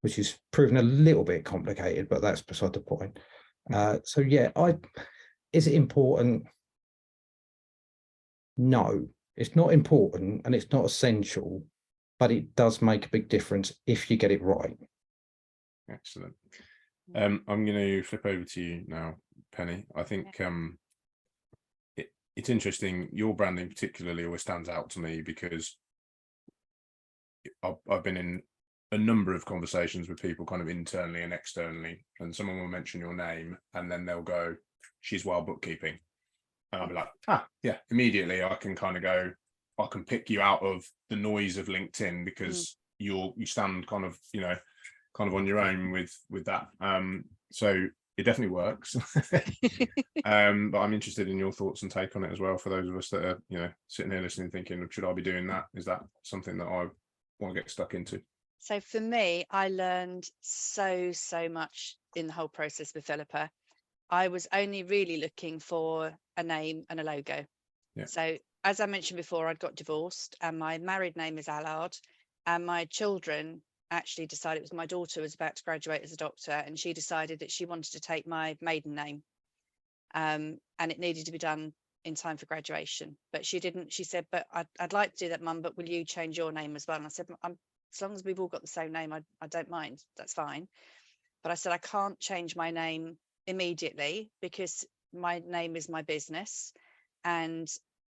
which is proving a little bit complicated, but that's beside the point. So yeah, is it important? No, it's not important and it's not essential, but it does make a big difference if you get it right. Excellent. I'm going to flip over to you now, Penny. I think it's interesting. Your branding particularly always stands out to me because I've been in a number of conversations with people kind of internally and externally, and someone will mention your name and then they'll go, she's Wild Bookkeeping. And I'll be like, yeah, immediately I can kind of go, I can pick you out of the noise of LinkedIn because you stand kind of, kind of on your own with that. So it definitely works. But I'm interested in your thoughts and take on it as well for those of us that are, sitting here listening, thinking, should I be doing that? Is that something that I want to get stuck into? So for me, I learned so much in the whole process with Philippa. I was only really looking for a name and a logo. Yeah. So as I mentioned before, I'd got divorced and my married name is Allard, and my children actually decided, it was my daughter was about to graduate as a doctor, and she decided that she wanted to take my maiden name, and it needed to be done in time for graduation. But she didn't. She said, but I'd like to do that, Mum, but will you change your name as well? And I said, as long as we've all got the same name, I don't mind. That's fine. but I said, I can't change my name immediately because my name is my business. And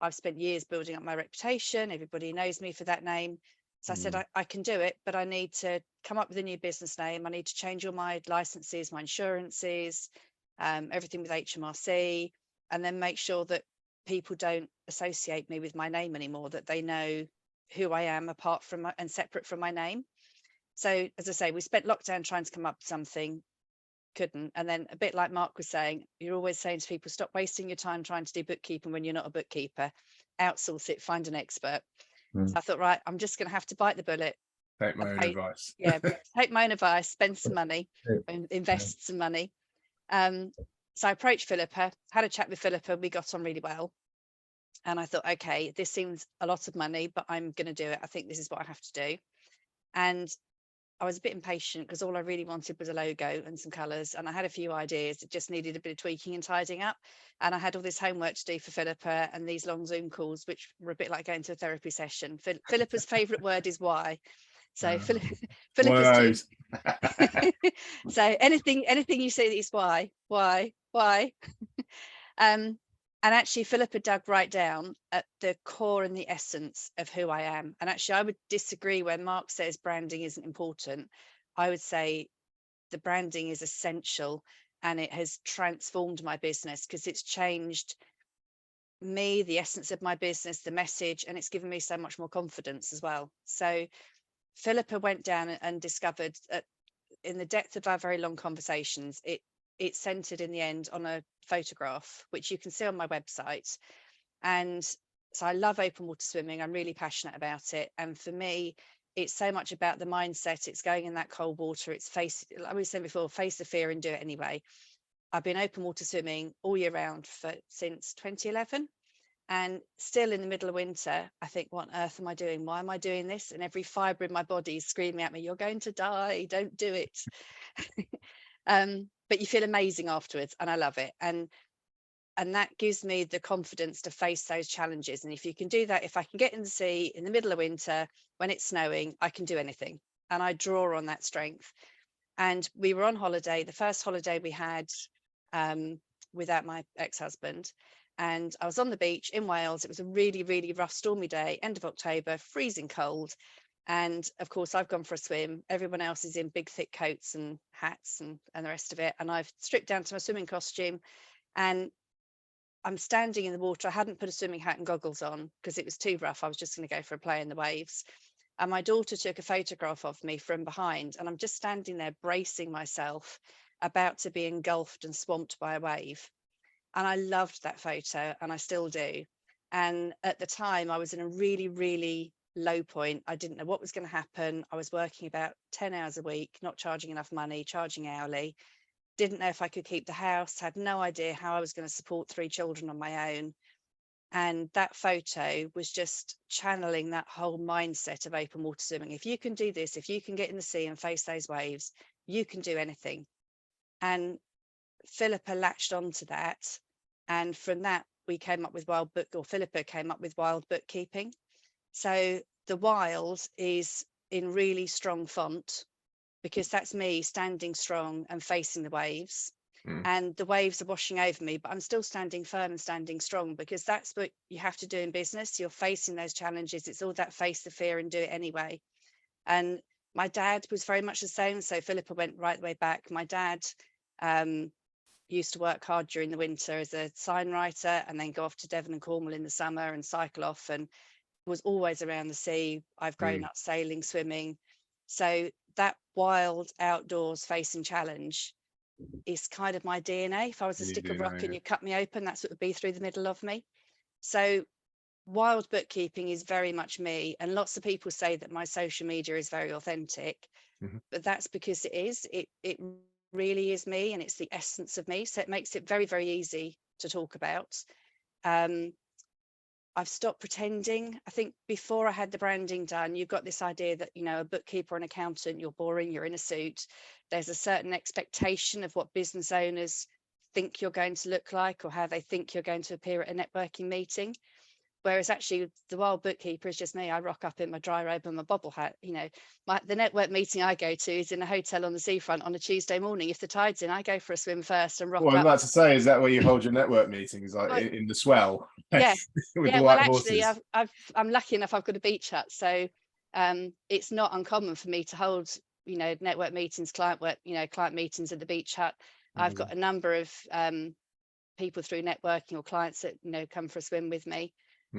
I've spent years building up my reputation. Everybody knows me for that name. So I said, I can do it, but I need to come up with a new business name. I need to change all my licenses, my insurances, everything with HMRC, and then make sure that people don't associate me with my name anymore, that they know who I am apart from and separate from my name. So as I say, we spent lockdown trying to come up with something, couldn't. And then a bit like Mark was saying, you're always saying to people, stop wasting your time trying to do bookkeeping when you're not a bookkeeper. Outsource it, find an expert. So I thought, right, I'm just going to have to bite the bullet. Take my own advice. Yeah, take my own advice, spend some money, and invest some money. So I approached Philippa, had a chat with Philippa. We got on really well. And I thought, okay, this seems a lot of money, but I'm going to do it. I think this is what I have to do. And I was a bit impatient because all I really wanted was a logo and some colours. And I had a few ideas. It just needed a bit of tweaking and tidying up. And I had all this homework to do for Philippa and these long Zoom calls, which were a bit like going to a therapy session. Philippa's favourite word is why. So Philippa's so anything you say is why. And actually, Philippa dug right down at the core and the essence of who I am. And actually, I would disagree when Mark says branding isn't important. I would say the branding is essential, and it has transformed my business because it's changed me, the essence of my business, the message, and it's given me so much more confidence as well. So Philippa went down and discovered in the depth of our very long conversations, it centered in the end on a photograph, which you can see on my website. And so I love open water swimming. I'm really passionate about it. And for me, it's so much about the mindset. It's going in that cold water. It's like we said before, face the fear and do it anyway. I've been open water swimming all year round since 2011. And still in the middle of winter, I think, what on earth am I doing? Why am I doing this? And every fibre in my body is screaming at me, you're going to die, don't do it. But you feel amazing afterwards, and I love it. And that gives me the confidence to face those challenges. And if you can do that, if I can get in the sea in the middle of winter when it's snowing, I can do anything. And I draw on that strength. And we were on holiday, the first holiday we had without my ex-husband. And I was on the beach in Wales. It was a really, really rough, stormy day, end of October, freezing cold. And of course, I've gone for a swim. Everyone else is in big, thick coats and hats and the rest of it. And I've stripped down to my swimming costume and I'm standing in the water. I hadn't put a swimming hat and goggles on because it was too rough. I was just going to go for a play in the waves. And my daughter took a photograph of me from behind. And I'm just standing there bracing myself, about to be engulfed and swamped by a wave. And I loved that photo, and I still do. And at the time, I was in a really, really low point. I didn't know what was going to happen. I was working about 10 hours a week, not charging enough money, charging hourly. Didn't know if I could keep the house, had no idea how I was going to support 3 children on my own. And that photo was just channeling that whole mindset of open water swimming. If you can do this, if you can get in the sea and face those waves, you can do anything. And Philippa latched onto that. And from that, we came up with Philippa came up with Wild Bookkeeping. So the wild is in really strong font because that's me standing strong and facing the waves. And the waves are washing over me, but I'm still standing firm and standing strong because that's what you have to do in business. You're facing those challenges. It's all that face the fear and do it anyway. And my dad was very much the same. So Philippa went right the way back. My dad used to work hard during the winter as a sign writer and then go off to Devon and Cornwall in the summer and cycle off, and was always around the sea. I've grown up sailing, swimming. So that wild outdoors facing challenge is kind of my DNA. If I was a stick of rock and you cut me open, that's what would be through the middle of me. So wild bookkeeping is very much me. And lots of people say that my social media is very authentic, but that's because it is. It really is me, and it's the essence of me. So it makes it very, very easy to talk about. I've stopped pretending. I think before I had the branding done, you've got this idea that, you know, a bookkeeper or an accountant, you're boring, you're in a suit. There's a certain expectation of what business owners think you're going to look like or how they think you're going to appear at a networking meeting. Whereas actually the wild bookkeeper is just me. I rock up in my dry robe and my bobble hat. You know, the network meeting I go to is in a hotel on the seafront on a Tuesday morning. If the tide's in, I go for a swim first and rock Well, I was up. about to say, is that where you hold your network meetings, like Well, in the swell? yeah, With yeah. the Well, white actually, horses. I'm lucky enough. I've got a beach hut, so it's not uncommon for me to hold, you know, network meetings, client meetings at the beach hut. I've got a number of people through networking or clients that, you know, come for a swim with me.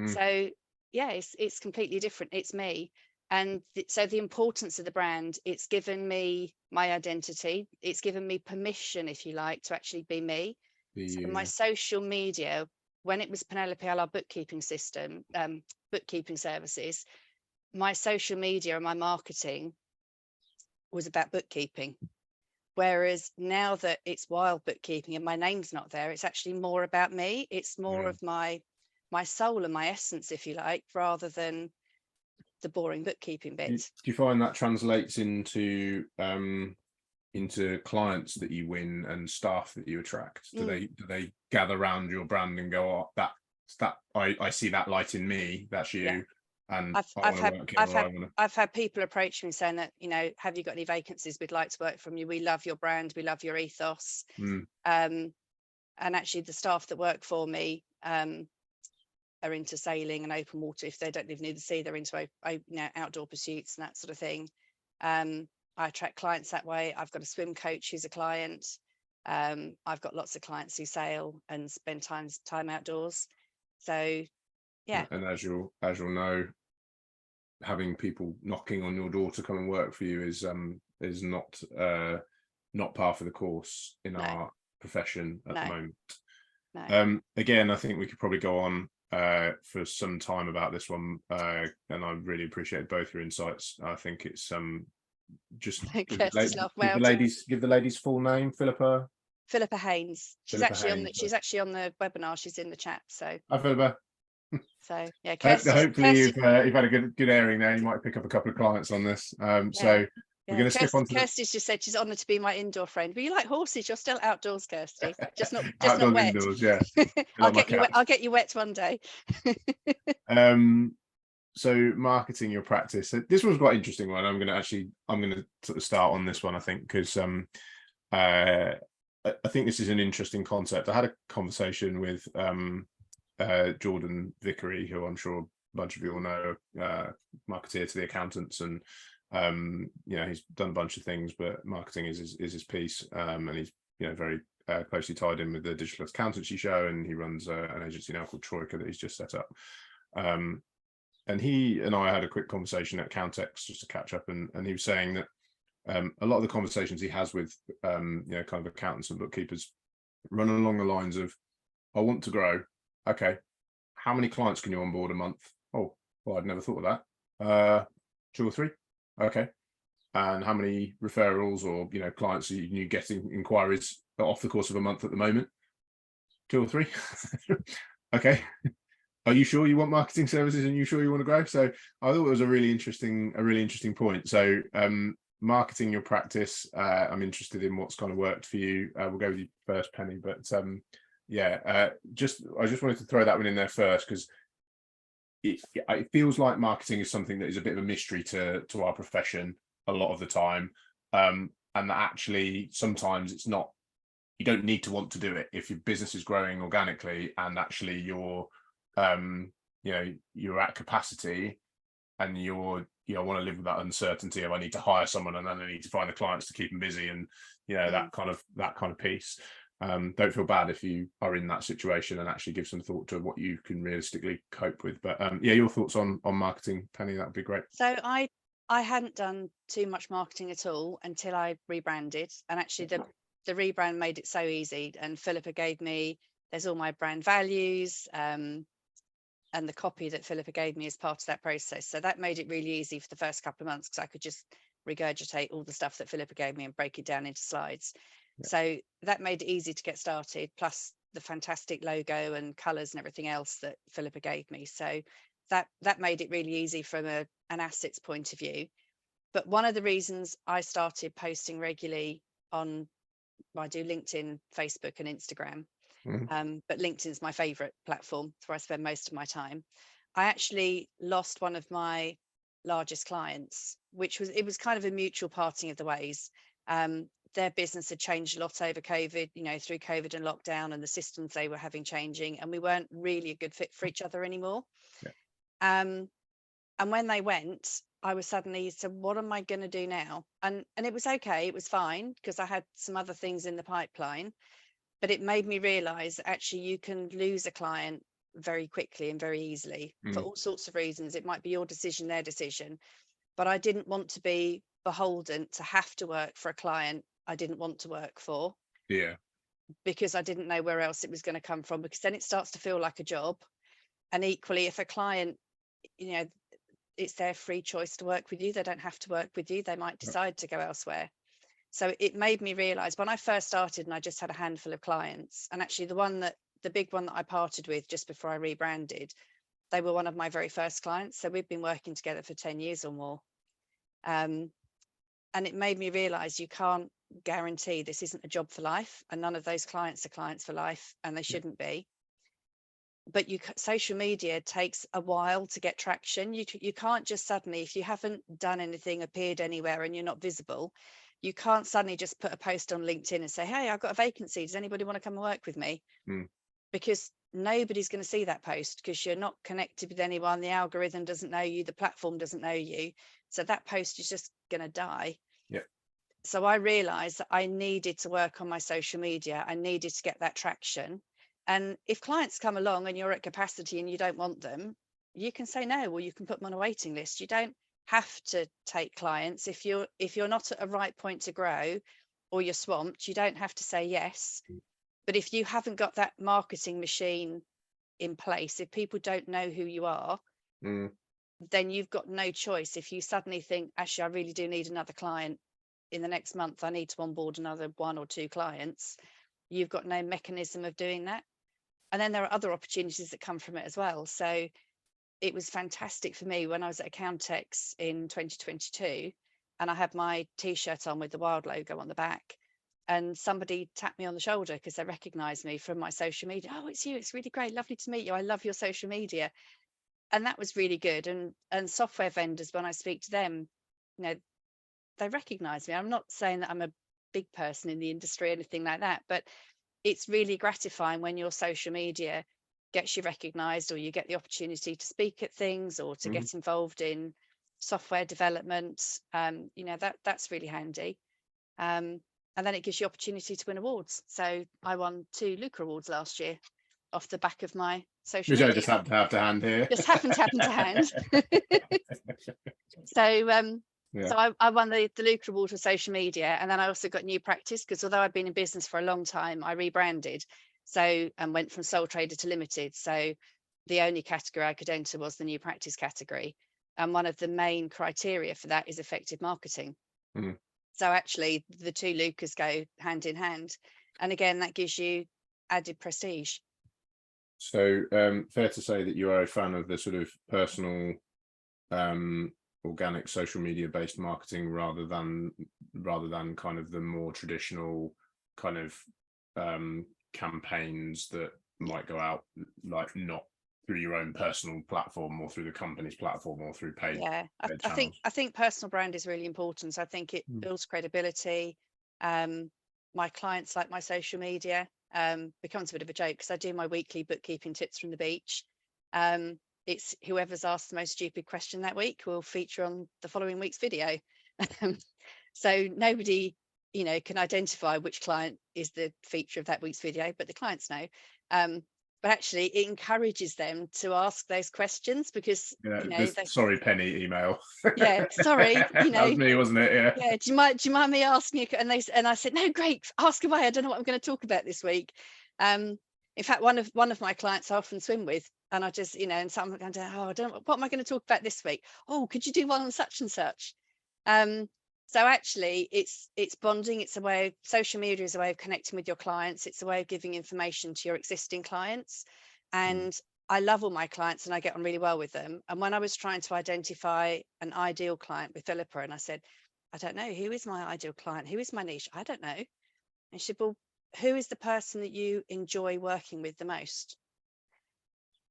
So yeah, it's completely different. It's me. And so the importance of the brand, it's given me my identity. It's given me permission, if you like, to actually be me. So my social media, when it was Penelope Allard bookkeeping system, bookkeeping services, my social media and my marketing was about bookkeeping. Whereas now that it's wild bookkeeping and my name's not there, it's actually more about me. It's more of my soul and my essence, if you like, rather than the boring bookkeeping bit. Do you find that translates into clients that you win and staff that you attract? Do they gather around your brand and go, oh, that I see that light in me, that's you? Yeah. And I've had people approach me saying that, you know, have you got any vacancies? We'd like to work from you. We love your brand. We love your ethos. And actually the staff that work for me are into sailing and open water. If they don't live near the sea, they're into outdoor pursuits and that sort of thing. I attract clients that way. I've got a swim coach who's a client. I've got lots of clients who sail and spend time outdoors. So yeah. And as you'll know, having people knocking on your door to come and work for you is not par for the course in our profession at the moment. No. Again, I think we could probably go on for some time about this one, and I really appreciate both your insights. I think it's just give the ladies full name. Philippa Haynes. She's actually on the webinar. She's in the chat. So hi, Philippa. So yeah, hopefully you've had a good airing there. You might pick up a couple of clients on this. So we're going to skip on to Kirsty's just said she's honoured to be my indoor friend. But you like horses, you're still outdoors, Kirsty. Just not wet. Indoors, yeah. I'll get you wet one day. So marketing your practice. This was quite interesting one. I'm going to sort of start on this one, I think, because I think this is an interesting concept. I had a conversation with Jordan Vickery, who I'm sure a bunch of you will know, marketeer to the accountants, and he's done a bunch of things, but marketing is his piece, and he's very closely tied in with the digital accountancy show, and he runs an agency now called Troika that he's just set up. And he and I had a quick conversation at Countex just to catch up, and he was saying that a lot of the conversations he has with kind of accountants and bookkeepers run along the lines of, I want to grow. Okay, how many clients can you onboard a month? Oh, well, I'd never thought of that. 2 or 3. Okay. And how many referrals or clients are you getting inquiries off the course of a month at the moment? 2 or 3. Okay. Are you sure you want marketing services and you sure you want to grow? So I thought it was a really interesting point. So marketing your practice, I'm interested in what's kind of worked for you. We'll go with you first, Penny, but I just wanted to throw that one in there first, because it feels like marketing is something that is a bit of a mystery to our profession a lot of the time, and that actually sometimes it's not. You don't need to want to do it if your business is growing organically and actually you're at capacity, and you want to live with that uncertainty of I need to hire someone and then I need to find the clients to keep them busy, and that kind of piece. Don't feel bad if you are in that situation, and actually give some thought to what you can realistically cope with. But your thoughts on marketing, Penny, that would be great. So I hadn't done too much marketing at all until I rebranded, and actually the rebrand made it so easy. And Philippa gave me, there's all my brand values and the copy that Philippa gave me as part of that process. So that made it really easy for the first couple of months, because I could just regurgitate all the stuff that Philippa gave me and break it down into slides. Yeah. So that made it easy to get started, plus the fantastic logo and colours and everything else that Philippa gave me. So that made it really easy from an assets point of view. But one of the reasons I started posting regularly I do LinkedIn, Facebook and Instagram, But LinkedIn's my favorite platform. It's where I spend most of my time. I actually lost one of my largest clients, it was kind of a mutual parting of the ways. Their business had changed a lot over COVID, through COVID and lockdown, and the systems they were having changing, and we weren't really a good fit for each other anymore. Yeah. And when they went, I was suddenly, so what am I going to do now? And it was okay, it was fine, because I had some other things in the pipeline, but it made me realize that actually you can lose a client very quickly and very easily for all sorts of reasons. It might be your decision, their decision, but I didn't want to be beholden to have to work for a client I didn't want to work for. Yeah. Because I didn't know where else it was going to come from, because then it starts to feel like a job. And equally, if a client, it's their free choice to work with you, they don't have to work with you, they might decide to go elsewhere. So it made me realize, when I first started and I just had a handful of clients, and actually the big one that I parted with just before I rebranded, they were one of my very first clients. So we've been working together for 10 years or more. And it made me realize you can't guarantee this isn't a job for life, and none of those clients are clients for life, and they shouldn't be. But social media takes a while to get traction. You can't just suddenly, if you haven't done anything, appeared anywhere, and you're not visible, you can't suddenly just put a post on LinkedIn and say, hey, I've got a vacancy, does anybody want to come and work with me? Because nobody's going to see that post, because you're not connected with anyone, the algorithm doesn't know you, the platform doesn't know you, so that post is just going to die. So I realized that I needed to work on my social media, I needed to get that traction. And if clients come along and you're at capacity and you don't want them, you can say no, or you can put them on a waiting list. You don't have to take clients. If you're not at a right point to grow, or you're swamped, you don't have to say yes. But if you haven't got that marketing machine in place, if people don't know who you are, then you've got no choice. If you suddenly think, actually, I really do need another client in the next month, I need to onboard another 1 or 2 clients, you've got no mechanism of doing that. And then there are other opportunities that come from it as well. So it was fantastic for me when I was at Accountex in 2022, and I had my t-shirt on with the wild logo on the back, and somebody tapped me on the shoulder because they recognized me from my social media. Oh, it's you, it's really great, lovely to meet you, I love your social media. And that was really good. And software vendors, when I speak to them, they recognize me. I'm not saying that I'm a big person in the industry or anything like that, but it's really gratifying when your social media gets you recognized, or you get the opportunity to speak at things, or to get involved in software development. That's really handy. And then it gives you opportunity to win awards. So I won 2 Luca Awards last year off the back of my social media. I just happened to have to hand here. Just happened to hand. So I won the Luca Award for social media, and then I also got new practice, because although I've been in business for a long time, I rebranded, and went from sole trader to limited. So the only category I could enter was the new practice category, and one of the main criteria for that is effective marketing. So actually the 2 Lucas go hand in hand, and again that gives you added prestige. So fair to say that you are a fan of the sort of personal organic social media based marketing rather than kind of the more traditional kind of campaigns that might go out, like, not through your own personal platform or through the company's platform or through paid. I think personal brand is really important. I think it builds credibility. My clients like my social media. Becomes a bit of a joke, because I do my weekly bookkeeping tips from the beach. It's whoever's asked the most stupid question that week will feature on the following week's video. So nobody, can identify which client is the feature of that week's video, but the clients know. But actually it encourages them to ask those questions, because sorry Penny email. Sorry, that was me, wasn't it? Do you mind me asking you? And I said, no, great, ask away, I don't know what I'm going to talk about this week. In fact, one of my clients I often swim with, and I just, and some going to, I don't know, what am I going to talk about this week? Oh, could you do one on such and such? So actually it's bonding. It's a way of, social media is a way of connecting with your clients. It's a way of giving information to your existing clients. And I love all my clients and I get on really well with them. And when I was trying to identify an ideal client with Philippa, and I said, I don't know, who is my ideal client? Who is my niche? I don't know. And she said, well, who is the person that you enjoy working with the most?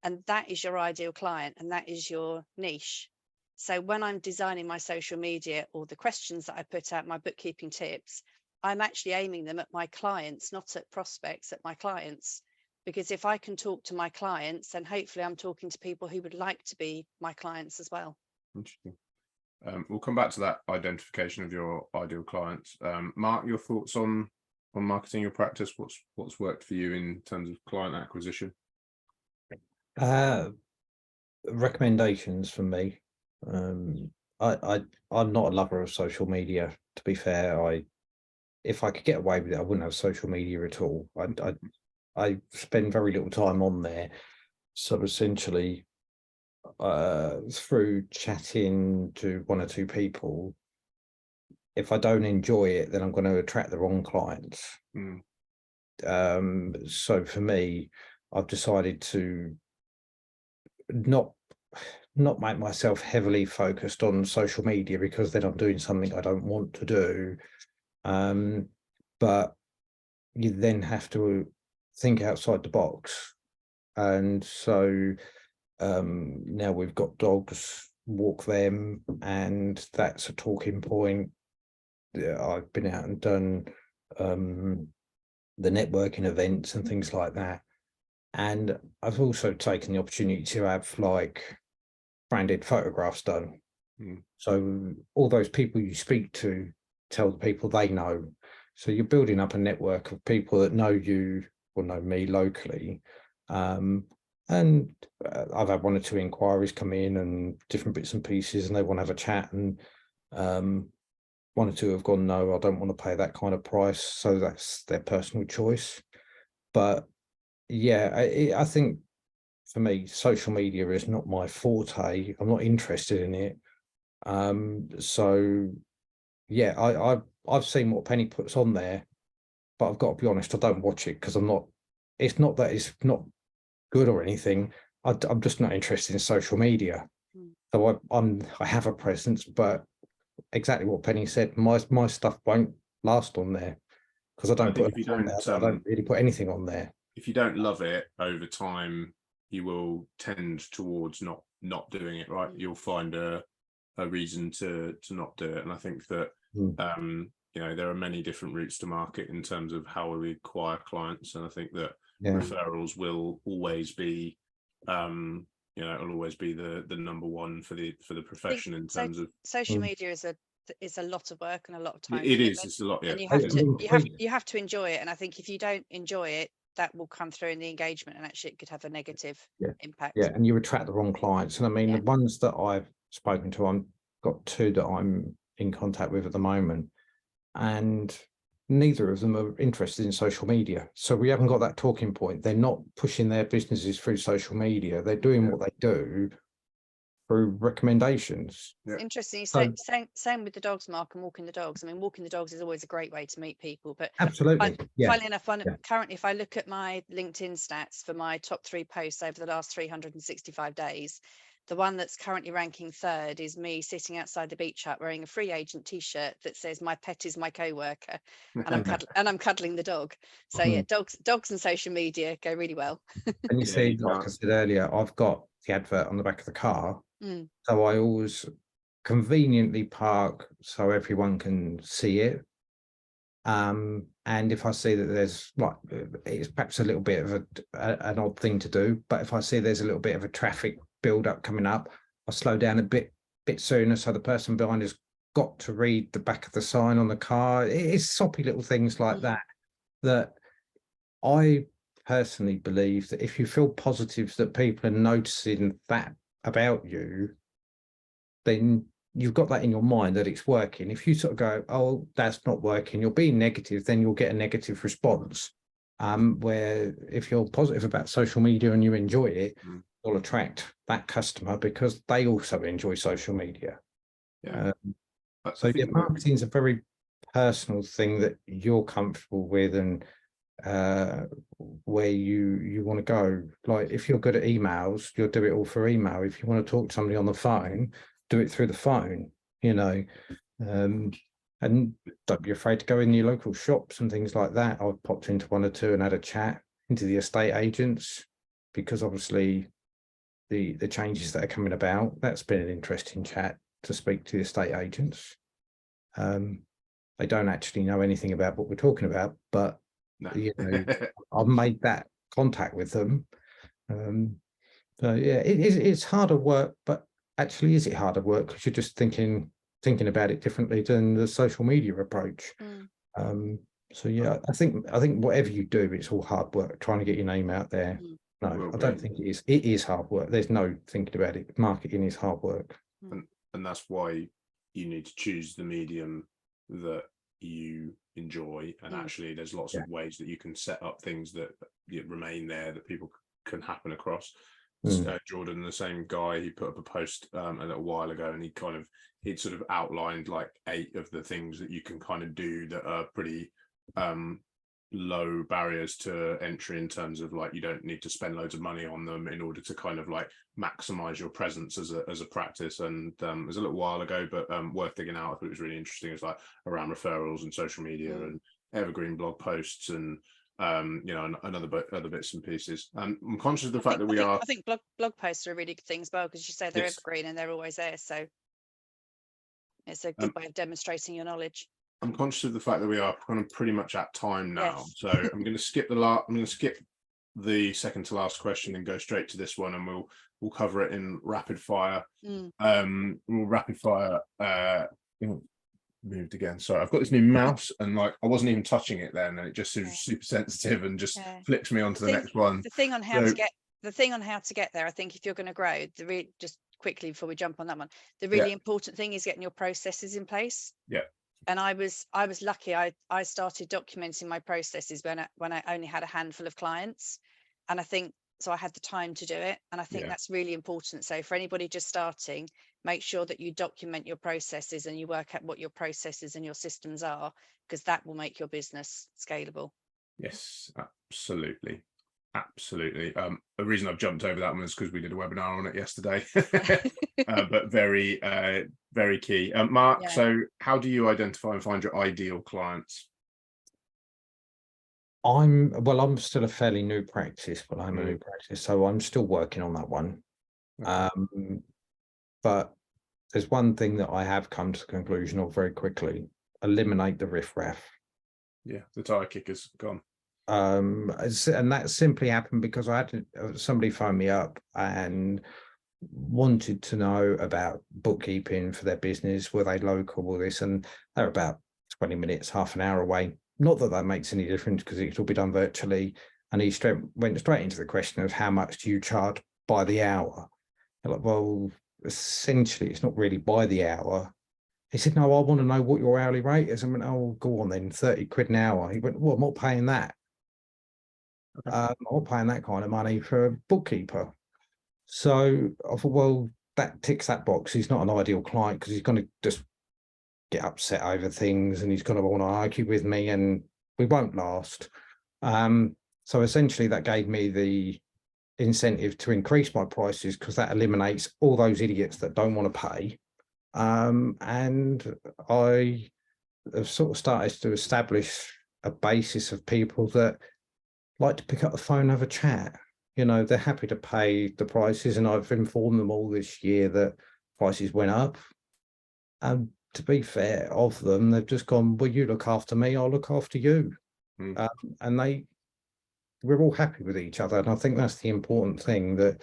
And that is your ideal client, and that is your niche. So when I'm designing my social media or the questions that I put out, my bookkeeping tips, I'm actually aiming them at my clients, not at prospects, at my clients. Because if I can talk to my clients, then hopefully I'm talking to people who would like to be my clients as well. Interesting. We'll come back to that identification of your ideal clients. Mark, your thoughts on marketing your practice? What's worked for you in terms of client acquisition? Recommendations from me. I'm not a lover of social media, to be fair. If I could get away with it, I wouldn't have social media at all. I spend very little time on there. So essentially, through chatting to one or two people, if I don't enjoy it, then I'm going to attract the wrong clients. So for me, I've decided to not make myself heavily focused on social media, because then I'm doing something I don't want to do. But you then have to think outside the box. And so now we've got dogs, walk them, and that's a talking point. I've been out and done the networking events and things like that. And I've also taken the opportunity to have like branded photographs done. So all those people you speak to tell the people they know. So you're building up a network of people that know you or know me locally. And I've had one or two inquiries come in and different bits and pieces, and they want to have a chat, and one or two have gone, no, I don't want to pay that kind of price. So that's their personal choice. But yeah, I think for me, social media is not my forte. I'm not interested in it. So yeah, I've seen what Penny puts on there, but I've got to be honest, I don't watch it because it's not that it's not good or anything. I'm just not interested in social media. So I have a presence, but exactly what Penny said, my stuff won't last on there because I don't really put anything on there. If you don't love it over time, you will tend towards not doing it, right? You'll find a reason to not do it. And I think that there are many different routes to market in terms of how we acquire clients, and I think that referrals will always be it'll always be the number one for the profession in terms of social media is a lot of work and a lot of time. It's a lot, yeah. And you have to enjoy it. And I think if you don't enjoy it, that will come through in the engagement, and actually it could have a negative impact. Yeah, and you attract the wrong clients. And I mean, the ones that I've spoken to, I've got two that I'm in contact with at the moment, and neither of them are interested in social media. So we haven't got that talking point. They're not pushing their businesses through social media. They're doing what they do through recommendations. Interesting. Same with the dogs, Mark, and walking the dogs. I mean, walking the dogs is always a great way to meet people. But absolutely, funnily enough, currently, if I look at my LinkedIn stats for my top 3 posts over the last 365 days, the one that's currently ranking 3rd is me sitting outside the beach hut wearing a FreeAgent t-shirt that says "My pet is my co-worker," and I'm cuddling the dog. So yeah, dogs and social media go really well. And you see, like I said earlier, I've got the advert on the back of the car, so I always conveniently park so everyone can see it. And if I see that there's it's perhaps a little bit of an odd thing to do, but if I see there's a little bit of a traffic build up coming up, I'll slow down a bit sooner so the person behind has got to read the back of the sign on the car. It's soppy little things like that I personally believe that if you feel positive that people are noticing that about you, then you've got that in your mind that it's working. If you sort of go, oh, that's not working, you're being negative, then you'll get a negative response. Where if you're positive about social media and you enjoy it, you'll attract that customer because they also enjoy social media. So marketing is a very personal thing that you're comfortable with, and where you want to go. Like if you're good at emails, you'll do it all for email. If you want to talk to somebody on the phone, do it through the phone. And don't be afraid to go in your local shops and things like that. I've popped into one or two and had a chat into the estate agents, because obviously the changes that are coming about, that's been an interesting chat to speak to the estate agents. They don't actually know anything about what we're talking about, but No. you know, I've made that contact with them. So yeah, it's harder work, but actually, is it harder work because you're just thinking about it differently than the social media approach? So yeah, I think whatever you do, it's all hard work trying to get your name out there. No, I don't think it is. It is hard work. There's no thinking about it. Marketing is hard work. And that's why you need to choose the medium that you enjoy. And actually, there's lots of ways that you can set up things that remain there, that people can happen across. Jordan, the same guy, he put up a post a little while ago, and he'd sort of outlined like 8 of the things that you can kind of do that are pretty low barriers to entry, in terms of like, you don't need to spend loads of money on them in order to kind of like maximize your presence as a practice. And it was a little while ago, but worth digging out. I thought it was really interesting. It's like around referrals and social media and evergreen blog posts and you know, and other bits and pieces. I'm conscious of the fact that I think blog posts are a really good thing as well, because you say they're evergreen and they're always there, so it's a good way of demonstrating your knowledge. I'm conscious of the fact that we are kind of pretty much at time now, so I'm going to skip the second to last question and go straight to this one, and we'll cover it in rapid fire. We'll rapid fire. Moved again. Sorry, I've got this new mouse, and like I wasn't even touching it then, and it just is super sensitive and just flips me onto the next one. The thing on how to get there, I think, if you're going to grow, just quickly before we jump on that one, the really important thing is getting your processes in place. And I was lucky. I started documenting my processes when I only had a handful of clients, and I think so I had the time to do it, and I think that's really important. So for anybody just starting, make sure that you document your processes and you work out what your processes and your systems are, because that will make your business scalable. Yes, absolutely. The reason I've jumped over that one is because we did a webinar on it yesterday. But very key. Mark, so how do you identify and find your ideal clients? I'm still a fairly new practice, but I'm a new practice, so I'm still working on that one. But there's one thing that I have come to the conclusion of very quickly: eliminate the riffraff. Yeah, the tire kickers gone. And that simply happened because I had somebody phone me up and wanted to know about bookkeeping for their business. Were they local, or this? And they're about 20 minutes, half an hour away. Not that that makes any difference, because it will be done virtually. And he went straight into the question of how much do you charge by the hour? I'm like, well, essentially, it's not really by the hour. He said, no, I want to know what your hourly rate is. I went, oh, go on then, 30 quid an hour. He went, well, I'm not paying that. I'm not paying that kind of money for a bookkeeper. So I thought, well, that ticks that box. He's not an ideal client, because he's going to just get upset over things, and he's going to want to argue with me, and we won't last. So essentially that gave me the incentive to increase my prices, because that eliminates all those idiots that don't want to pay. And I have sort of started to establish a basis of people that like to pick up the phone and have a chat. You know, they're happy to pay the prices, and I've informed them all this year that prices went up. And to be fair of them, they've just gone, well, you look after me, I'll look after you. And we're all happy with each other. And I think that's the important thing, that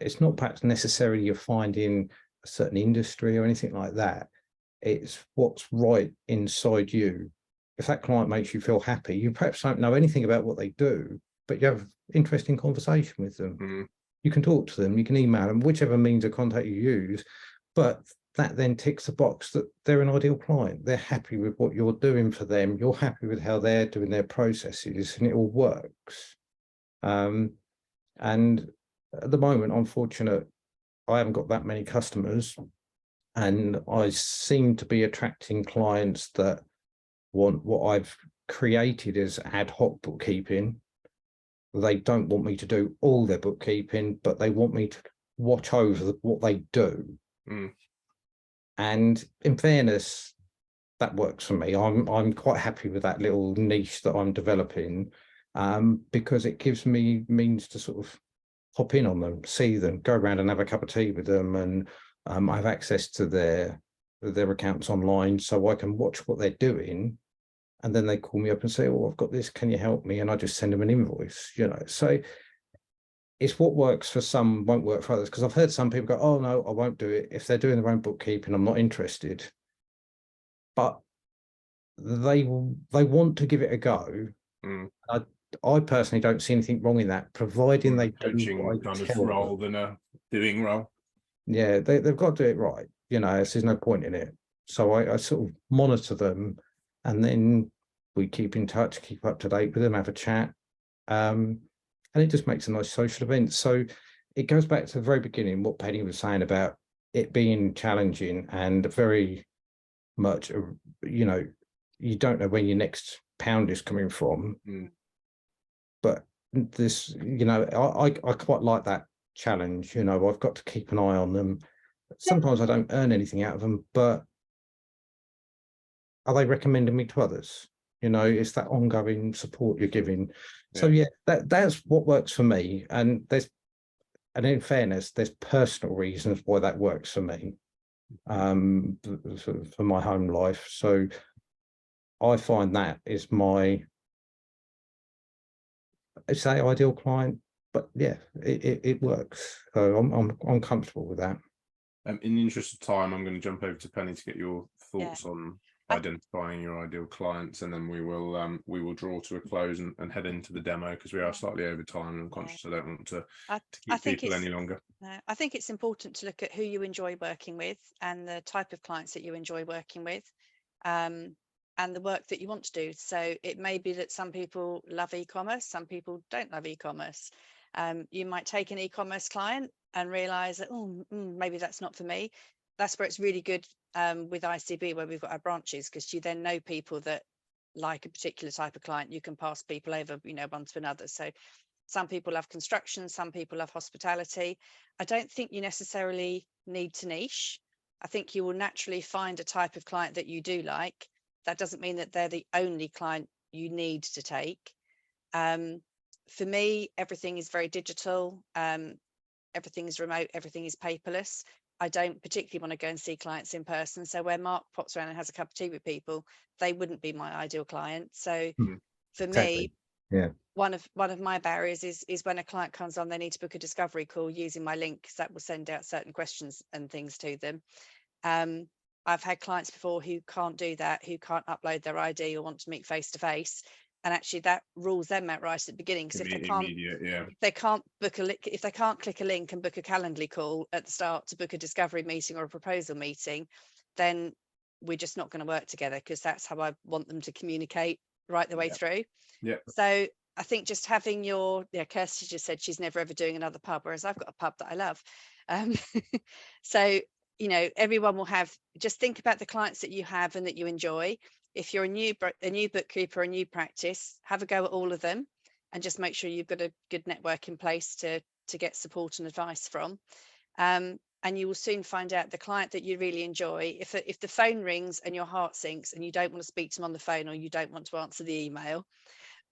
it's not perhaps necessarily you're finding a certain industry or anything like that. It's what's right inside you. If that client makes you feel happy, you perhaps don't know anything about what they do, but you have interesting conversation with them. You can talk to them, you can email them, whichever means of contact you use, but that then ticks the box that they're an ideal client. They're happy with what you're doing for them. You're happy with how they're doing their processes, and it all works. And at the moment, I'm fortunate, I haven't got that many customers, and I seem to be attracting clients that want what I've created as ad hoc bookkeeping. They don't want me to do all their bookkeeping, but they want me to watch over what they do. And in fairness, that works for me. I'm quite happy with that little niche that I'm developing, because it gives me means to sort of hop in on them, see them, go around and have a cup of tea with them, and I have access to their accounts online, so I can watch what they're doing, and then they call me up and say, "Oh, I've got this. Can you help me?" And I just send them an invoice. So it's what works for some won't work for others, because I've heard some people go, "Oh no, I won't do it. If they're doing their own bookkeeping, I'm not interested." But they want to give it a go. I personally don't see anything wrong in that, providing they do coaching what I kind of tell role them. than a doing role. Yeah, they've got to do it right. There's no point in it. So I sort of monitor them, and then we keep in touch, keep up to date with them, have a chat. And it just makes a nice social event. So it goes back to the very beginning, what Penny was saying about it being challenging and very much, you don't know when your next pound is coming from. But this, I quite like that challenge. I've got to keep an eye on them. Sometimes I don't earn anything out of them, but are they recommending me to others? It's that ongoing support you're giving. So yeah, that's what works for me. And in fairness, there's personal reasons why that works for me, for my home life. So I find that is my, say, ideal client. But yeah, it works. So I'm comfortable with that. In the interest of time, I'm going to jump over to Penny to get your thoughts on I- identifying your ideal clients, and then we will draw to a close and head into the demo, because we are slightly over time, and I'm conscious I don't want to keep people any longer. I think it's important to look at who you enjoy working with and the type of clients that you enjoy working with, and the work that you want to do. So it may be that some people love e-commerce, some people don't love e-commerce. You might take an e-commerce client and realize that, maybe that's not for me. That's where it's really good with ICB, where we've got our branches, because you then know people that like a particular type of client. You can pass people over, one to another. So some people love construction, some people love hospitality. I don't think you necessarily need to niche. I think you will naturally find a type of client that you do like. That doesn't mean that they're the only client you need to take. For me, everything is very digital. Everything is remote, everything is paperless. I don't particularly want to go and see clients in person. So where Mark pops around and has a cup of tea with people, they wouldn't be my ideal client. So for me, one of my barriers is when a client comes on, they need to book a discovery call using my link, because that will send out certain questions and things to them. I've had clients before who can't do that, who can't upload their ID or want to meet face to face, and actually that rules them out right at the beginning, because if they can't book a link, if they can't click a link and book a Calendly call at the start to book a discovery meeting or a proposal meeting, then we're just not going to work together, because that's how I want them to communicate right the way through. So I think just having Kirsty just said she's never ever doing another pub, whereas I've got a pub that I love. So everyone will have, just think about the clients that you have and that you enjoy. If you're a new bookkeeper, a new practice, have a go at all of them, and just make sure you've got a good network in place to get support and advice from. And you will soon find out the client that you really enjoy. If the phone rings and your heart sinks and you don't want to speak to them on the phone, or you don't want to answer the email,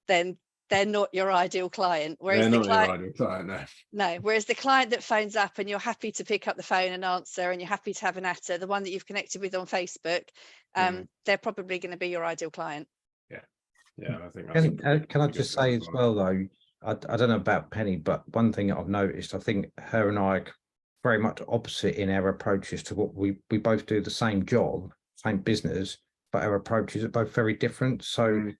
then they're not your ideal client. Whereas your ideal client, no. Whereas the client that phones up and you're happy to pick up the phone and answer, and you're happy to have a natter, the one that you've connected with on Facebook, they're probably going to be your ideal client. I think that's can I just say as well, though, I don't know about Penny, but one thing I've noticed, I think her and I are very much opposite in our approaches to what we both do the same job, same business, but our approaches are both very different. So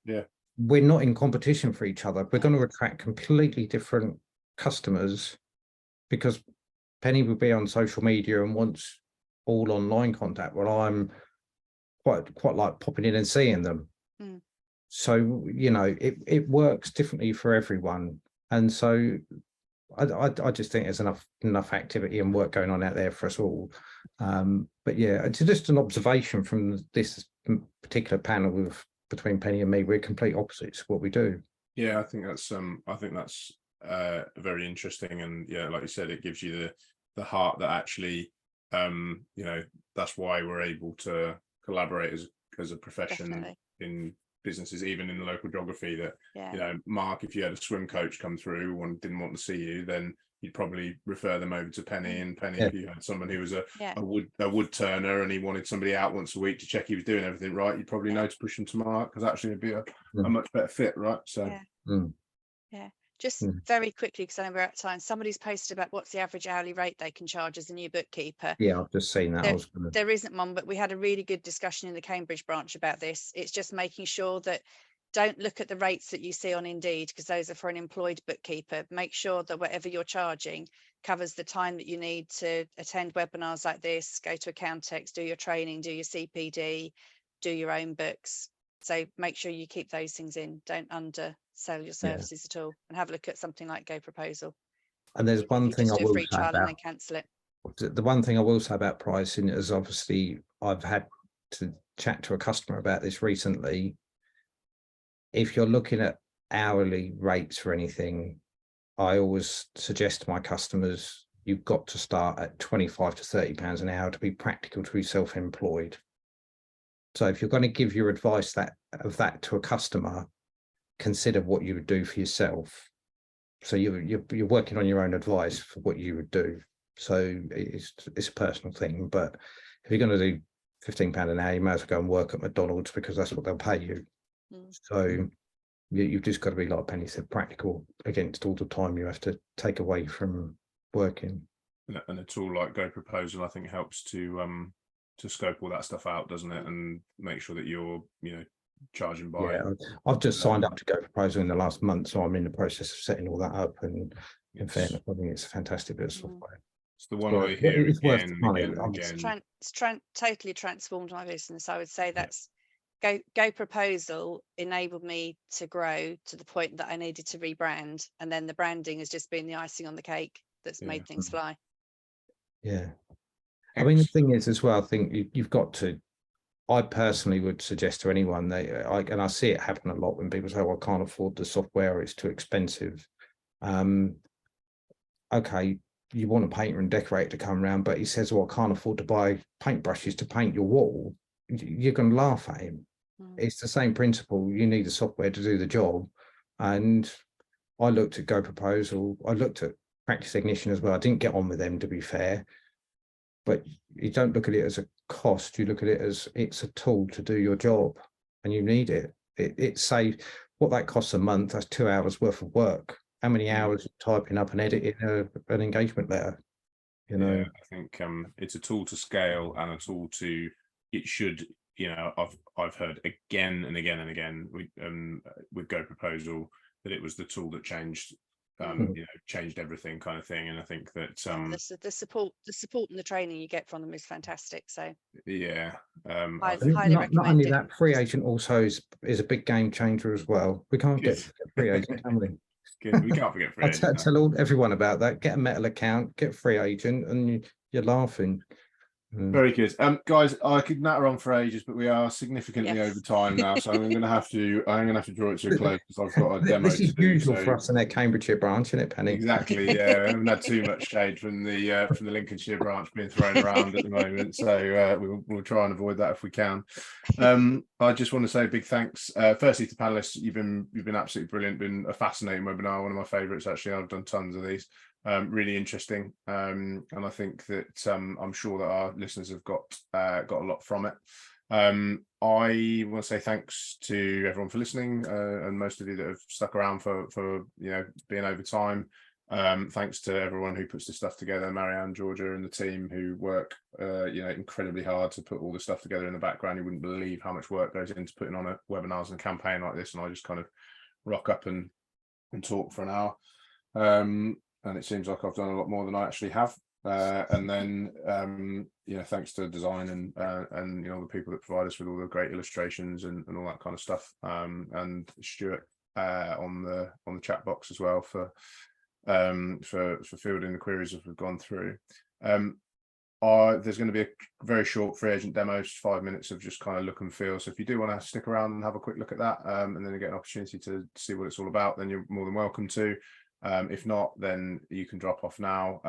we're not in competition for each other. We're going to attract completely different customers, because Penny will be on social media and wants all online contact. Well, I'm quite like popping in and seeing them. So it works differently for everyone, and so I just think there's enough activity and work going on out there for us all. But yeah, it's just an observation from this particular panel between Penny and me. We're complete opposites to what we do. I think that's very interesting, and like you said, it gives you the heart that actually that's why we're able to collaborate as a profession Definitely. in businesses, even in the local geography, that Yeah. Mark, if you had a swim coach come through and didn't want to see you, then you'd probably refer them over to Penny, and Penny, Yeah. if you had someone who was a Yeah. wood turner and he wanted somebody out once a week to check he was doing everything right, you'd probably know to push him to Mark, because actually it'd be a much better fit, right? So Yeah. Just very quickly, because I know we're out of time, somebody's posted about what's the average hourly rate they can charge as a new bookkeeper. Yeah, I've just seen that. There isn't one, but we had a really good discussion in the Cambridge branch about this. It's just making sure that don't look at the rates that you see on Indeed, because those are for an employed bookkeeper. Make sure that whatever you're charging covers the time that you need to attend webinars like this, go to Accountex, do your training, do your CPD, do your own books. So make sure you keep those things in. Don't undersell your services at all, and have a look at something like Go Proposal. And there's one thing I just do a will free say trial and about then cancel it. the one thing I will say about pricing is, obviously I've had to chat to a customer about this recently. If you're looking at hourly rates for anything, I always suggest to my customers, you've got to start at 25 to 30 pounds an hour to be practical, to be self-employed. So if you're going to give your advice of that to a customer, consider what you would do for yourself. So you're working on your own advice for what you would do. So it's a personal thing, but if you're going to do £15 an hour, you may as well go and work at McDonald's, because that's what they'll pay you. So you've just got to be, like Penny said, practical against all the time you have to take away from working. And a tool like Go Proposal, I think, helps to scope all that stuff out, doesn't it, and make sure that you're charging by. I've just signed up to Go Proposal in the last month, so I'm in the process of setting all that up, and in fairness, I think it's a fantastic bit of software. It's the one I hear it's worth again the money. and again. It's totally transformed my business. I would say that's Go Proposal enabled me to grow to the point that I needed to rebrand, and then the branding has just been the icing on the cake that's made things fly. Yeah. I mean, the thing is as well, I think you've got to, I personally would suggest to anyone, and I see it happen a lot when people say, well, I can't afford the software, it's too expensive. Okay, you want a painter and decorator to come around, but he says, well, I can't afford to buy paintbrushes to paint your wall. You're going to laugh at him. It's the same principle. You need the software to do the job. And I looked at Go Proposal. I looked at Practice Ignition as well. I didn't get on with them, to be fair. But you don't look at it as a cost. You look at it as it's a tool to do your job, and you need it. It saves what that costs a month. That's 2 hours worth of work. How many hours typing up and editing an engagement letter? Yeah, I think it's a tool to scale, and a tool to, it should, I've heard again and again and again with Go Proposal that it was the tool that changed changed everything, kind of thing. And I think that the support and the training you get from them is fantastic. So highly recommend. Not only that, FreeAgent also is a big game changer as well. We can't get FreeAgent, can we? We can't forget FreeAgent. Tell everyone about that. Get a Metal account, get FreeAgent, and you're laughing. Very good. Guys, I could natter on for ages, but we are significantly over time now, so I'm gonna have to draw it to a close, because I've got a demo. This is usual for us in our Cambridgeshire branch, isn't it, Penny? Exactly. Yeah, I haven't had too much shade from the Lincolnshire branch being thrown around at the moment, so we'll try and avoid that if we can. I just want to say a big thanks, firstly, to panelists. You've been absolutely brilliant. Been a fascinating webinar, one of my favourites actually. I've done tons of these. Really interesting, and I think that I'm sure that our listeners have got a lot from it. I want to say thanks to everyone for listening, and most of you that have stuck around for being over time. Thanks to everyone who puts this stuff together, Marianne, Georgia, and the team who work incredibly hard to put all this stuff together in the background. You wouldn't believe how much work goes into putting on a webinars and campaign like this, and I just kind of rock up and talk for an hour. And it seems like I've done a lot more than I actually have. And then, thanks to design and the people that provide us with all the great illustrations and all that kind of stuff. And Stuart on the chat box as well for fielding the queries as we've gone through. There's going to be a very short FreeAgent demo, 5 minutes of just kind of look and feel. So if you do want to stick around and have a quick look at that, and then you get an opportunity to see what it's all about, then you're more than welcome to. If not, then you can drop off now.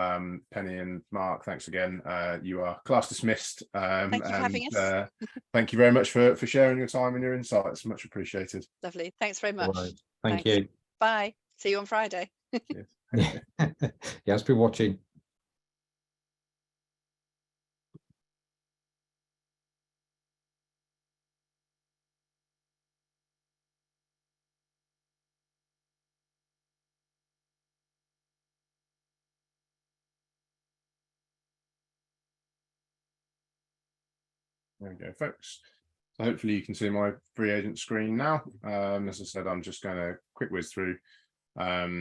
Penny and Mark, thanks again. You are class dismissed. Thank you for having us. Thank you very much for sharing your time and your insights. Much appreciated. Lovely. Thanks very much. Right. Thank Thanks. you. Bye. See you on Friday. Yeah, it's been watching. There we go, folks. So hopefully you can see my FreeAgent screen now. As I said, I'm just going to quick whiz through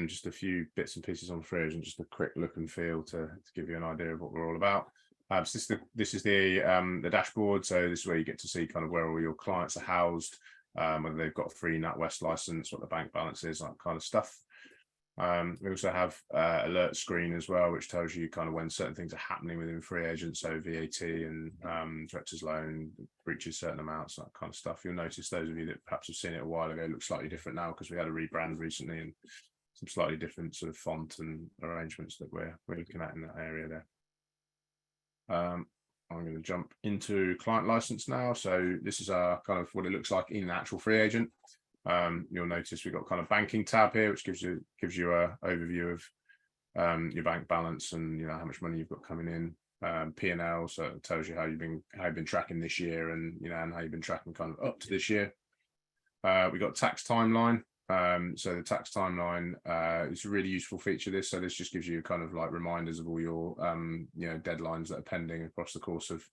just a few bits and pieces on FreeAgent, just a quick look and feel to give you an idea of what we're all about. So this is the dashboard. So this is where you get to see kind of where all your clients are housed, whether they've got a free NatWest license, what the bank balance is, that kind of stuff. We also have alert screen as well, which tells you kind of when certain things are happening within FreeAgent, so VAT and director's loan breaches certain amounts, that kind of stuff. You'll notice those of you that perhaps have seen it a while ago look slightly different now because we had a rebrand recently and some slightly different sort of font and arrangements that we're looking at in that area there. I'm going to jump into client license now. So this is our kind of what it looks like in the actual FreeAgent. You'll notice we've got kind of banking tab here, which gives you a overview of your bank balance and how much money you've got coming in. P&L, so it tells you how you've been tracking this year and and how you've been tracking kind of up to this year. We got tax timeline. So the tax timeline is a really useful feature. So this just gives you kind of like reminders of all your deadlines that are pending across the course of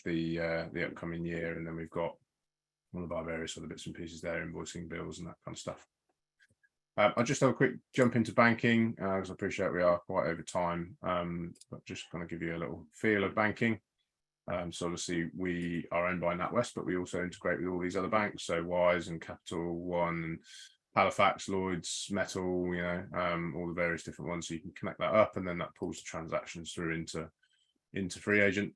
the upcoming year, and then we've got all of our various other bits and pieces there, invoicing, bills, and that kind of stuff. I'll just have a quick jump into banking because I appreciate we are quite over time, but just kind of give you a little feel of banking. So obviously we are owned by NatWest, but we also integrate with all these other banks, so Wise and Capital One and Halifax, Lloyds, Metal, all the various different ones. So you can connect that up, and then that pulls the transactions through into FreeAgent.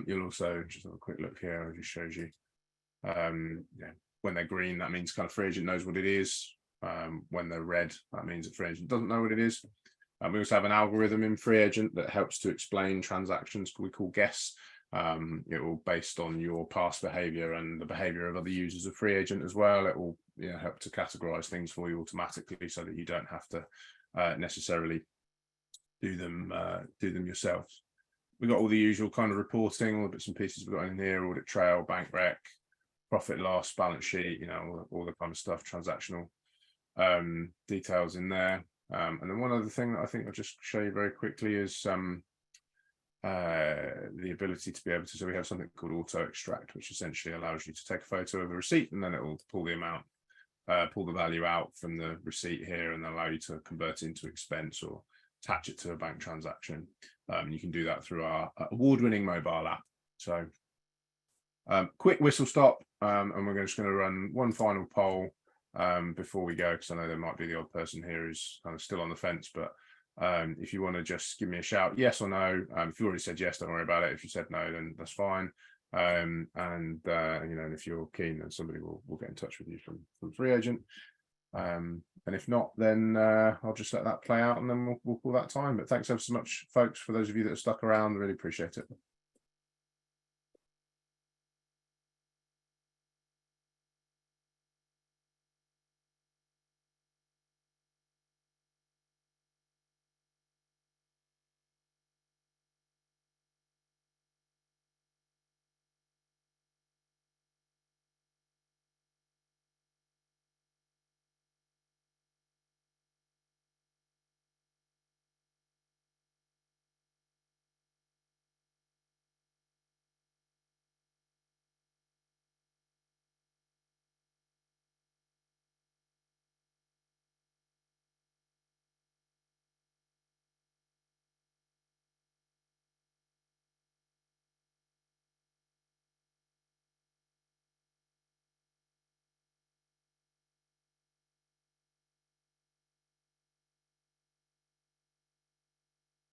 You'll also just have a quick look here. It just shows you. When they're green, that means kind of FreeAgent knows what it is. When they're red, that means that FreeAgent doesn't know what it is. We also have an algorithm in FreeAgent that helps to explain transactions we call guess. It will, based on your past behavior and the behavior of other users of FreeAgent as well, it will help to categorize things for you automatically so that you don't have to necessarily do them yourselves. We've got all the usual kind of reporting, all the bits and pieces we've got in here: audit trail, bank rec, profit loss, balance sheet, all the kind of stuff, transactional details in there. And then one other thing that I think I'll just show you very quickly is the ability to be able to, so we have something called auto extract, which essentially allows you to take a photo of a receipt, and then it will pull the amount, pull the value out from the receipt here, and allow you to convert it into expense or attach it to a bank transaction. You can do that through our award-winning mobile app. So quick whistle stop, and we're just going to run one final poll before we go, because I know there might be the odd person here who's kind of still on the fence. But if you want to just give me a shout, yes or no. If you already said yes, don't worry about it. If you said no, then that's fine. And if you're keen, then somebody will get in touch with you from FreeAgent. And if not, then I'll just let that play out, and then we'll call that time. But thanks ever so much, folks, for those of you that have stuck around. I really appreciate it.